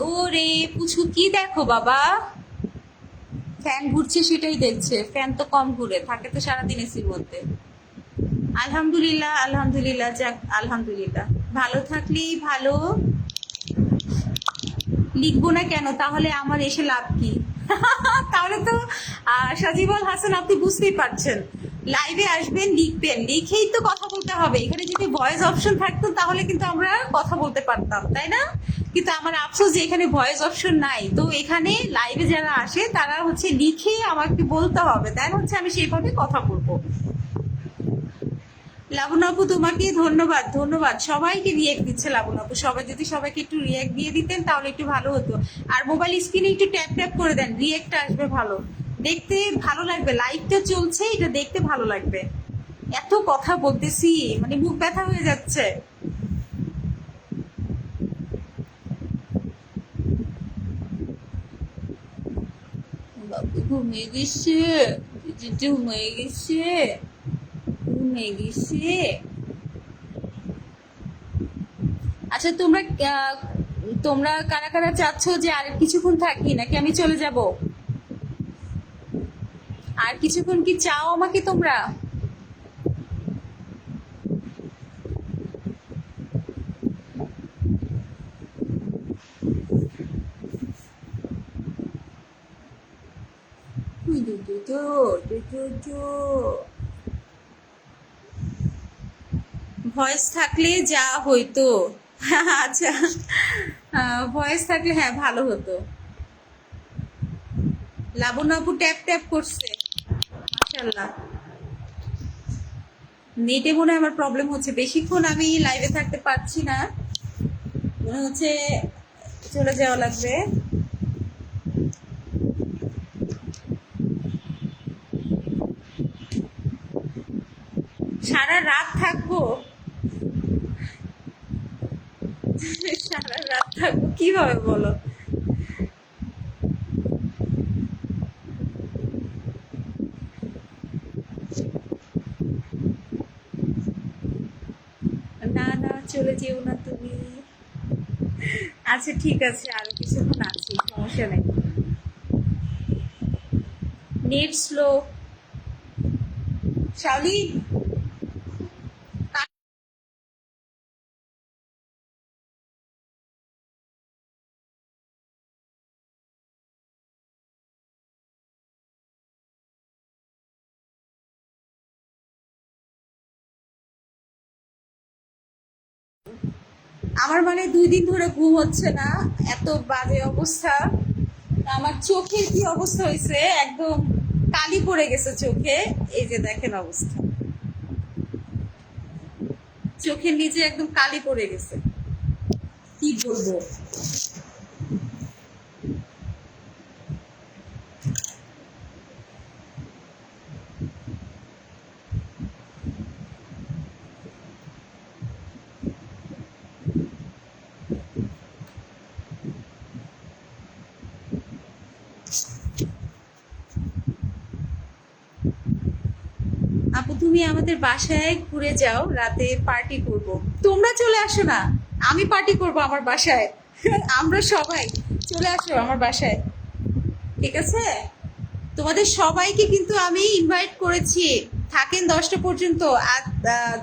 ওরে পুচু, কি দেখো বাবা? ফ্যান ঘুরছে সেটাই দেখছে, ফ্যান তো কম ঘুরে, থাকে তো সারাদিন এসির মধ্যে। আলহামদুলিল্লাহ, আলহামদুলিল্লাহ, যাক আলহামদুলিল্লাহ। ভালো থাকলেই ভালো। লিখবো না কেন? তাহলে আমার এসে লাভ কি? তাহলে তো সাজিবুল হাসান আপনি বুঝতেই পারছেন, লাইভে আসবেন, লিখবেন, লিখেই তো কথা বলতে হবে। এখানে যদি ভয়েস অপশন থাকতো তাহলে কিন্তু আমরা কথা বলতে পারতাম, তাই না? কিন্তু আমার আফসোস যে এখানে ভয়েস অপশন নাই, তো এখানে লাইভে যারা আসে তারা হচ্ছে লিখে আমাকে বলতে হবে, তাই হচ্ছে আমি সেইভাবে কথা বলবো। লাবণ্য আপু তোমাকে ধন্যবাদ, ধন্যবাদ। সবাইকে রিয়েক্ট দিচ্ছে লাবণ্য আপু, সবাই যদি সবাইকে একটু রিয়েক্ট দিয়ে দিতেন তাহলে একটু ভালো হতো। আর মোবাইল স্ক্রিনে একটু ট্যাপ ট্যাপ করে দেন, রিয়েক্ট আসবে ভালো, দেখতে ভালো লাগবে। লাইভটা চলছে, এটা দেখতে ভালো লাগবে। এত কথা বলতেছি মানে মুখ ব্যথা হয়ে যাচ্ছে। বাবু ঘুমিয়ে গেছে, ঘুমিয়ে গেছে, ঘুমিয়ে গেছে। আচ্ছা তোমরা কারা কারা চাচ্ছ যে আর কিছুক্ষণ থাকি নাকি আমি চলে যাব? আর কিছুক্ষণ কি চাও আমাকে তোমরা? ভয়েস থাকলে যা হইতো। আচ্ছা, ভয়েস থাকলে হ্যাঁ ভালো হতো। লাবণ্য আপু ট্যাপ ট্যাপ করছে, মাশাল্লাহ। নেটে মনে হয় আমার প্রবলেম হচ্ছে, বেশিক্ষণ আমি লাইভে থাকতে পারছি না, মনে হচ্ছে চলে যাওয়া লাগবে। সারা রাত থাকবো? সারা রাত থাকবো কিভাবে বলো? না না, চলে যেও না তুমি। আচ্ছা ঠিক আছে, আরো কিছুক্ষণ আছি, সমস্যা নেই। Net slow. শালি, আমার মানে 2 দিন ধরে ঘুম হচ্ছে না, এত বাজে অবস্থা। আমার চোখের কি অবস্থা হয়েছে, একদম কালি পড়ে গেছে চোখে। এই যে দেখেন অবস্থা, চোখের নিচে একদম কালি পড়ে গেছে, কি বলবো। আপু তুমি আমাদের বাসায় ঘুরে যাও, রাতে পার্টি করব। তোমরা চলে আসো না, আমি পার্টি করব আমার বাসায়। আমরা সবাই চলে আসো আমার বাসায়, ঠিক আছে? তোমাদের সবাইকে কিন্তু আমি ইনভাইট করেছি। থাকেন 10টা পর্যন্ত,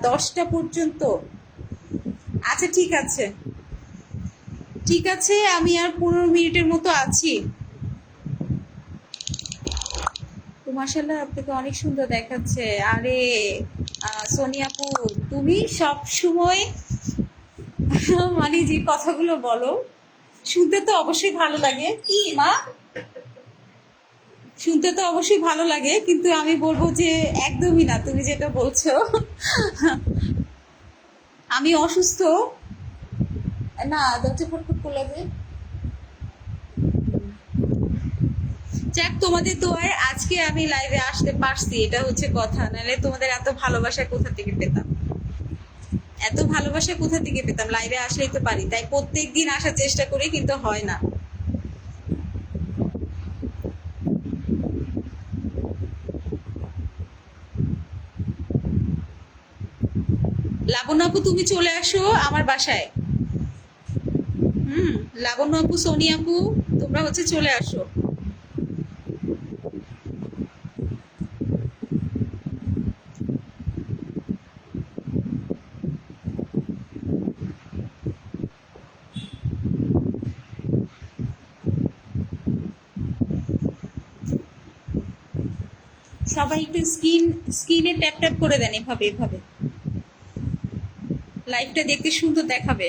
10টা পর্যন্ত। আচ্ছা ঠিক আছে, ঠিক আছে, আমি আর 15 মিনিটের মতো আছি। তো মাশাআল্লাহ আপনাকে অনেক সুন্দর দেখাচ্ছে। আরে সোনিয়া আপু, তুমি সব সময় মানে যে কথাগুলো বলো, শুনতে তো অবশ্যই ভালো লাগে। কি মা, শুনতে তো অবশ্যই ভালো লাগে, কিন্তু আমি বলবো যে একদমই না, তুমি যেটা বলছো। আমি অসুস্থ। না, দরজা ফটফট করলে যে। যাক, তোমাদের দোয়ায় আজকে আমি লাইভে আসতে পারছি, এটা হচ্ছে কথা। নাহলে তোমাদের এত ভালোবাসা কোথা থেকে পেতাম, এত ভালোবাসা কোথা থেকে পেতাম? লাইভে আসলেই তো পারি, তাই প্রত্যেক দিন আসার চেষ্টা করি, কিন্তু হয় না। লাবণ্য আপু তুমি চলে আসো আমার বাসায়। হুম, লাবণ্য আপু, সোনি আপু, তোমরা হচ্ছে চলে আসো। সবাই একটু স্ক্রিনে ট্যাপ ট্যাপ করে দেন, এভাবে এভাবে লাইভটা দেখতে সুন্দর দেখাবে।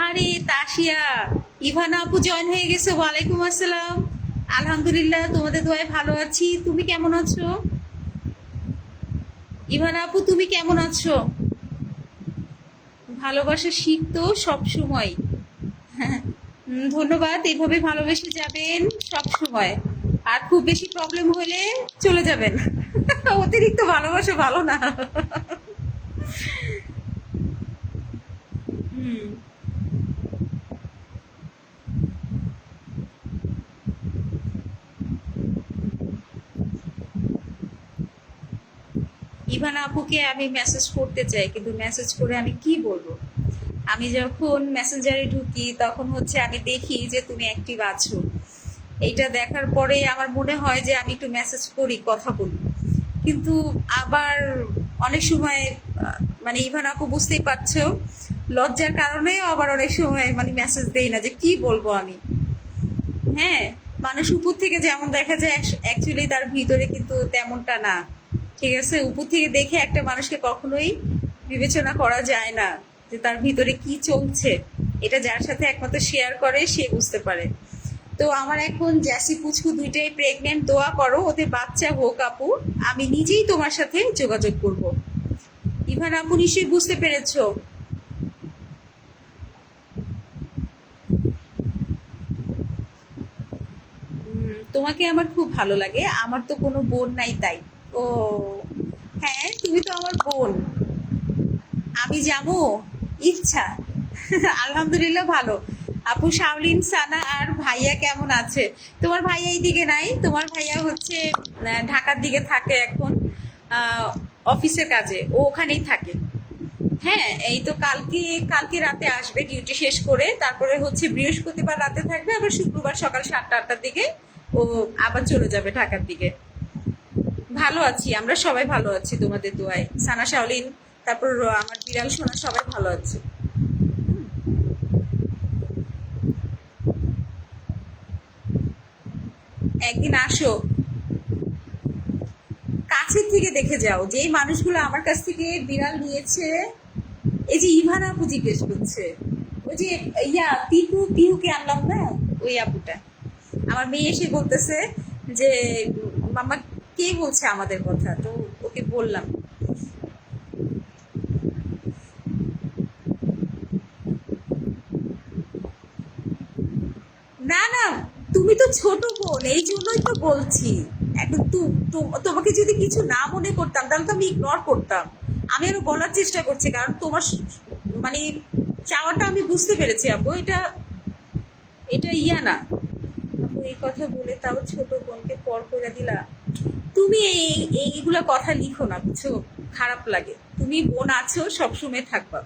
আরে তাসিয়া, ইভানা আপু জয়েন হয়ে গেছে। ওয়ালাইকুম আসসালাম। আলহামদুলিল্লাহ, তোমাদের দোয়ায় ভালো আছি। তুমি কেমন আছো? ইভানা আপু তুমি কেমন আছো? ভালোবাসা শিখতো সব সময়। ধন্যবাদ, এইভাবে ভালোবেসে যাবেন সব সময়। আর খুব বেশি প্রবলেম হলে চলে যাবেন। অতিরিক্ত ভালোবাসা ভালো না। হুম। ইভানা আপুকে আমি মেসেজ করতে চাই, কিন্তু মেসেজ করে আমি কি বলবো? আমি যখন মেসেঞ্জারে ঢুকি তখন হচ্ছে আমি দেখি যে তুমি অ্যাক্টিভ আছো। এইটা দেখার পরে আমার মনে হয় যে আমি একটু মেসেজ করি, কথা বলি। কিন্তু আবার অনেক সময় মানে ইভান আপু বুঝতেই পারছো, লজ্জার কারণেও আবার অনেক সময় মানে মেসেজ দেই না, যে কি বলবো আমি। হ্যাঁ, মানুষ উপর থেকে যেমন দেখা যায়, অ্যাকচুয়ালি তার ভিতরে কিন্তু তেমনটা না। ঠিক আছে, উপর থেকে দেখে একটা মানুষকে কখনোই বিবেচনা করা যায় না যে তার ভিতরে কি চলছে। এটা যার সাথে একমাত্র শেয়ার করে সে বুঝতে পারে। তো আমার এখন জ্যাসি পুচকু দুইটাই প্রেগনেন্ট, দোয়া করো ওদের বাচ্চা হোক আপু। আমি নিজেই তোমার সাথে যোগাযোগ করব। ইভান আপু নিশ্চয়ই বুঝতে পেরেছো। তোমাকে আমার খুব ভালো লাগে, আমার তো কোনো বোন নাই তাই। ও হ্যাঁ, তুমি তো আমার বোন। আমি যাবো, ইচ্ছা। আলহামদুলিল্লাহ ভালো। আপু শাওলিন, সানা আর ভাইয়া কেমন আছে? তোমার ভাইয়া এইদিকে নাই, তোমার ভাইয়া হচ্ছে ঢাকার দিকে থাকে এখন, অফিসের কাজে ও ওখানেই থাকে। হ্যাঁ, এই তো কালকে কালকে রাতে আসবে ডিউটি শেষ করে, তারপরে হচ্ছে বৃহস্পতিবার রাতে থাকবে, আবার শুক্রবার সকাল 7টা 8টার দিকে ও আবার চলে যাবে ঢাকার দিকে। ভালো আছি, আমরা সবাই ভালো আছি তোমাদের দোয়ায়। সানা, শাওলিন, তারপর আমার বিড়াল সোনা সবাই ভালো আছে। একদিন আসো, কাছের থেকে দেখে যাও। যেই মানুষগুলো আমার কাছ থেকে বিড়াল নিয়েছে, এই যে ইভান আপু জিজ্ঞেস করছে, ওই যে ইয়া পিহু, পিহুকে আনলাম না, ওই আপুটা। আমার মেয়ে এসে বলতেছে যে মামা কে বলছে আমাদের কথা, তো ওকে বললাম। না না, তুমি তো ছোট বোন, এই জন্যই তো বলছি। এখন তোমাকে যদি কিছু না মনে করতাম তাহলে তো আমি ইগনোর করতাম। আমি আরো বলার চেষ্টা করছি, কারণ তোমার মানে চাওয়াটা আমি বুঝতে পেরেছি আপু। এটা এটা ইয়া না আপু, এই কথা বলে তাও ছোট বোনকে পর করে দিলা। তুমি এইগুলা কথা লিখো না, বুঝছো? খারাপ লাগে। তুমি বোন আছো, সবসময় থাকবা।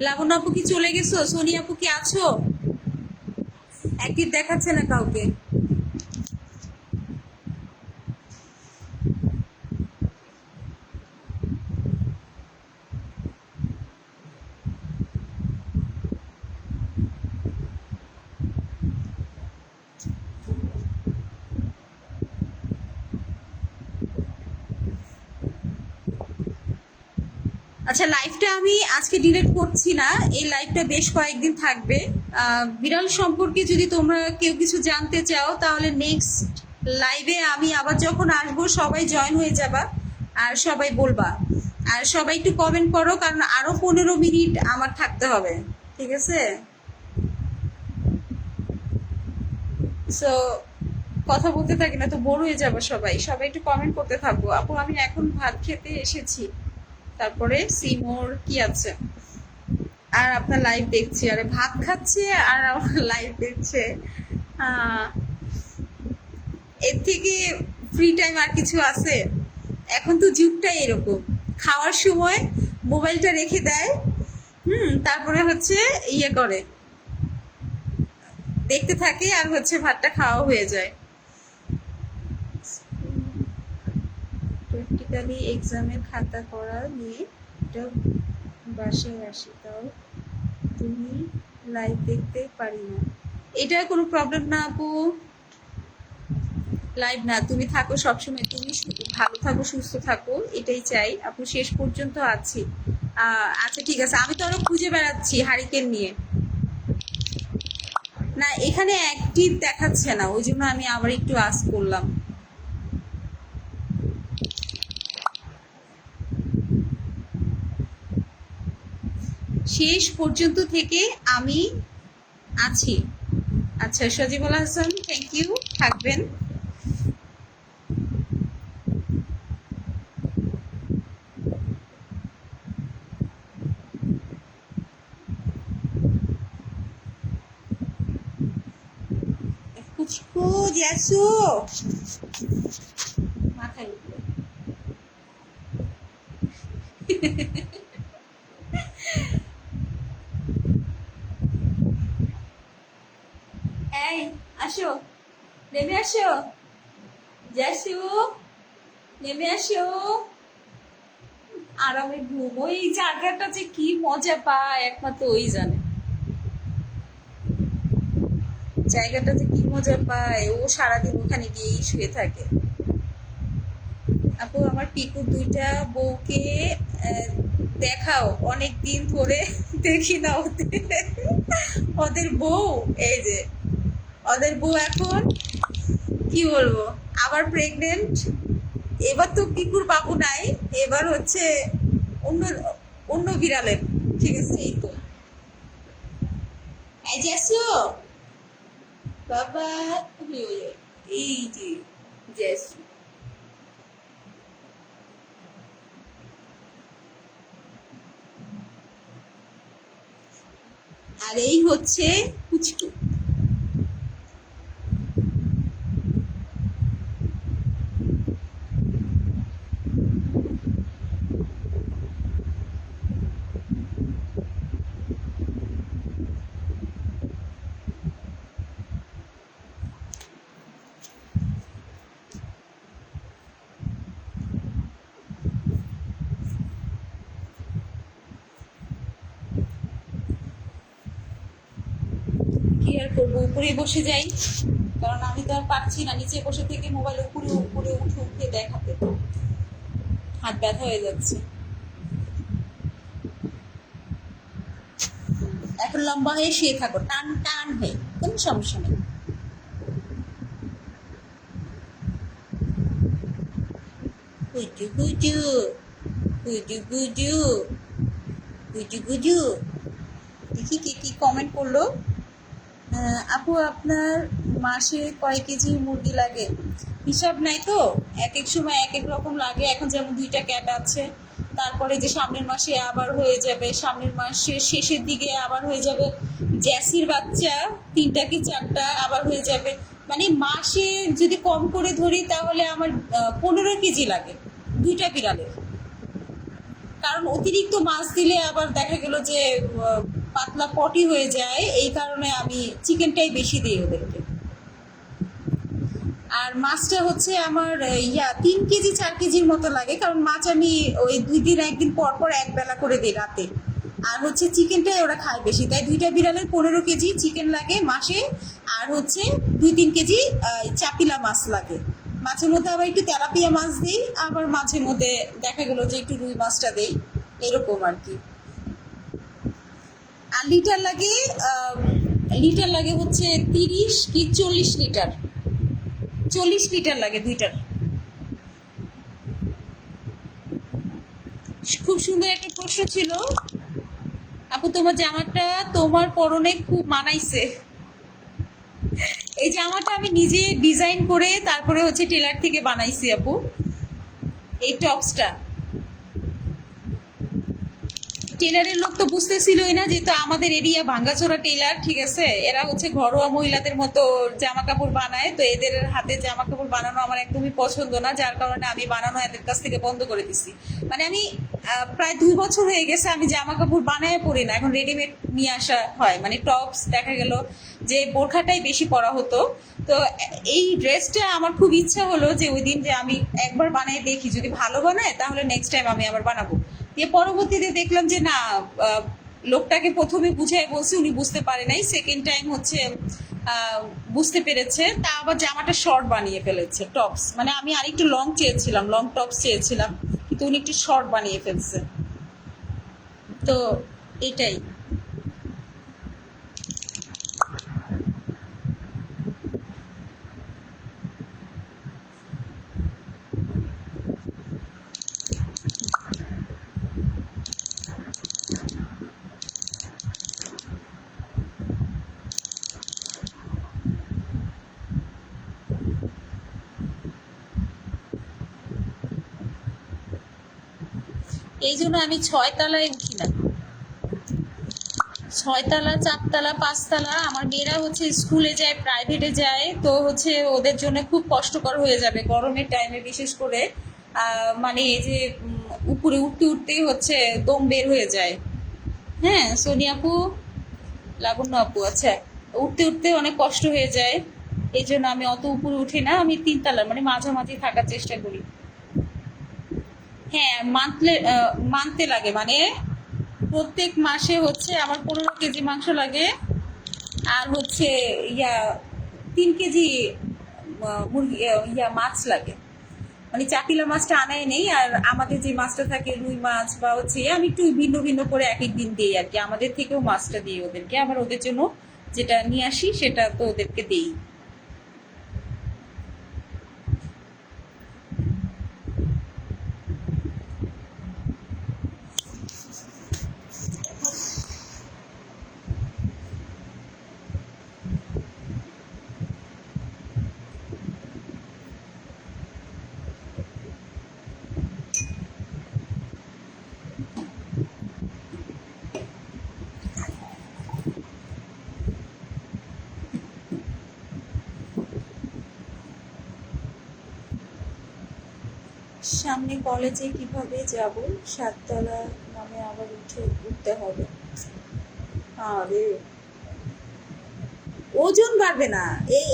লাবণ্য আপু কি চলে গেছো? সোনি আপু কি আছো? একই দেখাচ্ছে না কাউকে। আচ্ছা, লাইভটা আমি আজকে ডিলিট করছি না, এই লাইভটা বেশ কয়েকদিন থাকবে। বিড়াল সম্পর্কে যদি তোমরা কেউ কিছু জানতে চাও, তাহলে নেক্সট লাইভে আমি আবার যখন আসবো সবাই জয়েন হয়ে যাবা, আর সবাই বলবা। আর সবাই একটু কমেন্ট করো, কারণ আরো 15 মিনিট আমার থাকতে হবে। ঠিক আছে? সো কথা বলতে থাকি না তো বোর হয়ে যাবো। সবাই সবাই একটু কমেন্ট করতে থাকবো। আপু আমি এখন ভাত খেতে এসেছি, তারপরে সিমোর কি আছে, আর আপনার লাইভ দেখছি, আরে ভাত খাচ্ছে আর আমার লাইভ দেখছে। আহ, এর থেকে ফ্রি টাইম আর কিছু আছে? এখন তো যুগটাই এরকম, খাওয়ার সময় মোবাইলটা রেখে দেয়, তারপরে হচ্ছে ইয়ে করে, দেখতে থাকে, আর হচ্ছে ভাতটা খাওয়া হয়ে যায়। প্র্যাকটিক্যালি এক্সামের খাতা করা নিয়ে এটা বাসায় আসি, তাও তুমি লাইভ দেখতে পারি না। এটা কোনো প্রবলেম না আপু। লাইভ না, তুমি থাকো সবসময়, তুমি ভালো থাকো, সুস্থ থাকো, এটাই চাই আপু। শেষ পর্যন্ত আছি। আচ্ছা ঠিক আছে, আমি তো আরো খুঁজে বেড়াচ্ছি হারিকেন নিয়ে। না, এখানে অ্যাক্টিভ দেখাচ্ছে না, ওই জন্য আমি আবার একটু আস্ক করলাম। শেষ পর্যন্ত থেকে আমি আছি। আচ্ছা, সজিবুল হাসান, থ্যাংক ইউ, থাকবেন। পুচকু জেসু মাথায় উঠলো। এই আসো, নেমে আসো জেসু, নেমে আসো। আরামে ঘুম, ওই জায়গাটা যে কি মজা পায় একমাত্র ওই জানে। জায়গাটা যে কি মজা পায়, ও সারাদিন ওখানে গিয়েই শুয়ে থাকে। আপু আমার পিকুর দুইটা বউকে দেখাও, অনেক দিন ধরে দেখি না ওদের। ওদের বউ, এই যে ওদের বউ এখন কি বলবো, আবার প্রেগনেন্ট। এবার তো পিকুর বাবু নাই, এবার হচ্ছে অন্য অন্য বিড়ালের। ঠিক আছে, এই তো। এই যে আসো বাবা, এই যে জেসু, আর এই হচ্ছে পুচকু। কি আর করবো, উপরে বসে যাই, কারণ আমি তো আর পারছি না নিচে বসে থেকে মোবাইল উপরে উপরে উঠে উঠে দেখাতে, হাত ব্যথা হয়ে যাচ্ছে। এখন লম্বা হয়ে শুয়ে থাকো, টান টান হয়ে, কোনো সমস্যা নেই। গুজু গুজু গুজু গুজু গুজু গুজু। দেখি কে কি কমেন্ট করলো। আপু আপনার মাসে কয় কেজি মুরগি লাগে? হিসাব নাই তো, এক এক সময় এক এক রকম লাগে। এখন যেমন 2টা ক্যাট আছে, তারপরে যে সামনের মাসে আবার হয়ে যাবে, সামনের মাসের শেষের দিকে আবার হয়ে যাবে জ্যাসির বাচ্চা 3টা কি 4টা আবার হয়ে যাবে। মানে মাসে যদি কম করে ধরি তাহলে আমার 15 কেজি লাগে 2টা বিড়ালের। কারণ অতিরিক্ত মাছ দিলে আবার দেখা গেল যে পাতলা পটি হয়ে যায়, এই কারণে আমি চিকেনটাই বেশি দিই ওদেরকে। আর মাছটা হচ্ছে আমার 3 কেজি 4 কেজির মতো লাগে, কারণ মাছ আমি ওই 2 দিন 1 দিন পর পর একবেলা করে দিই রাতে। আর হচ্ছে চিকেনটাই ওরা খায় বেশি, তাই 2টা বিড়ালের 15 কেজি চিকেন লাগে মাসে। আর হচ্ছে 2-3 কেজি চাপিলা মাছ লাগে। মাছের মধ্যে আবার একটু তেলাপিয়া মাছ দিই, আবার মাছের মধ্যে দেখা গেল যে একটু রুই মাছটা দিই, এরকম আর কি। আর লিটার লাগে হচ্ছে 30 কি 40 লিটার, 40 লিটার লাগে 2টার। খুব সুন্দর একটা প্রশ্ন ছিল আপু, তোমার জামাটা তোমার পরনে খুব মানাইছে। এই জামাটা আমি নিজে ডিজাইন করে তারপরে হচ্ছে টেলার থেকে বানাইছি আপু, এই টপসটা। টেলারের লোক তো বুঝতেছিলই না, যেহেতু আমাদের এরিয়া ভাঙ্গাচোরা টেলার, ঠিক আছে, এরা হচ্ছে ঘরোয়া মহিলাদের মতো জামা কাপড় বানায়, তো এদের হাতে জামা কাপড় বানানো আমার একদমই পছন্দ না, যার কারণে আমি বানানো এদের কাছ থেকে বন্ধ করে দিছি। মানে আমি প্রায় 2 বছর হয়ে গেছে আমি জামা কাপড় বানায় পরি না, এখন রেডিমেড নিয়ে আসা হয়। মানে টপস দেখা গেল যে বোরখাটাই বেশি পরা হতো। তো এই ড্রেসটা আমার খুব ইচ্ছা হলো যে ওই দিন যে আমি একবার বানাই দেখি, যদি ভালো বানায় তাহলে নেক্সট টাইম আমি আবার বানাবো। দিয়ে পরবর্তীতে দেখলাম যে না, লোকটাকে প্রথমে বুঝাই বলছি, উনি বুঝতে পারে নাই, সেকেন্ড টাইম হচ্ছে বুঝতে পেরেছে, তা আবার জামাটা শর্ট বানিয়ে ফেলেছে টপস। মানে আমি আরেকটু লং চেয়েছিলাম, লং টপস চেয়েছিলাম, কিন্তু উনি একটু শর্ট বানিয়ে ফেলছে। তো এটাই। এই জন্য আমি 6 তলায় উঠি না, 6 তলা 4 তলা 5 তলা। আমার মেয়েরা হচ্ছে স্কুলে যায়, প্রাইভেটে যায়, তো হচ্ছে ওদের জন্য খুব কষ্টকর হয়ে যাবে গরমের টাইমে বিশেষ করে। মানে এই যে উপরে উঠতে উঠতেই হচ্ছে দম বের হয়ে যায়। হ্যাঁ সোনিয়া আপু, লাবণ্য আপু, আচ্ছা, উঠতে উঠতে অনেক কষ্ট হয়ে যায়, এই জন্য আমি অত উপরে উঠি না, আমি 3 তলার মানে মাঝামাঝি থাকার চেষ্টা করি। হ্যাঁ মানতে লাগে, মানে প্রত্যেক মাসে হচ্ছে আমার 15 কেজি মাংস লাগে। আর হচ্ছে ইয়া 3 কেজি মুরগি মাছ লাগে। মানে চাপিলা মাছটা আনাই নেই, আর আমাদের যে মাছটা থাকে রুই মাছ বা হচ্ছে আমি একটু ভিন্ন ভিন্ন করে এক এক দিন দিই আর কি, আমাদের থেকেও মাছটা দিই ওদেরকে, আবার ওদের জন্য যেটা নিয়ে আসি সেটা তো ওদেরকে দিই। সামনে কলেজে কিভাবে যাব, সাততলা নামে আবার উঠতে হবে। আরে ওজন বাড়বে না,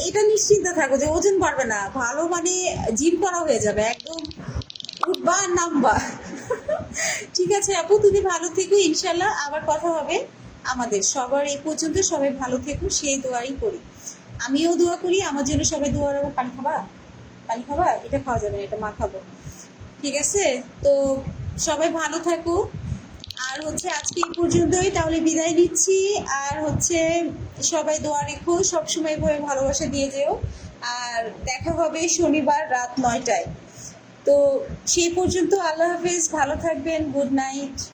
এটা নিশ্চিন্ত থাকো যে ওজন বাড়বে না, ভালো মানে জিম করা হয়ে যাবে একদম, উঠবা আর নামবা। ঠিক আছে আপু, তুমি ভালো থেকো, ইনশাল্লাহ আবার কথা হবে আমাদের সবার। এই পর্যন্ত সবাই ভালো থেকো, সেই দোয়াই করি, আমিও দোয়া করি আমার জন্য সবাই দোয়া রাখবো। পানি খাবা? পানি খাবা? এটা খাওয়া যাবে না, এটা মা খাবো। ঠিক আছে, তো সবাই ভালো থাকো। আর হচ্ছে আজকে এই পর্যন্তই, তাহলে বিদায় নিচ্ছি। আর হচ্ছে সবাই দোয়া রেখো, সবসময় এভাবে ভালোবাসা দিয়ে যেও। আর দেখা হবে শনিবার রাত 9টায়। তো সেই পর্যন্ত আল্লাহ হাফেজ, ভালো থাকবেন, গুড নাইট।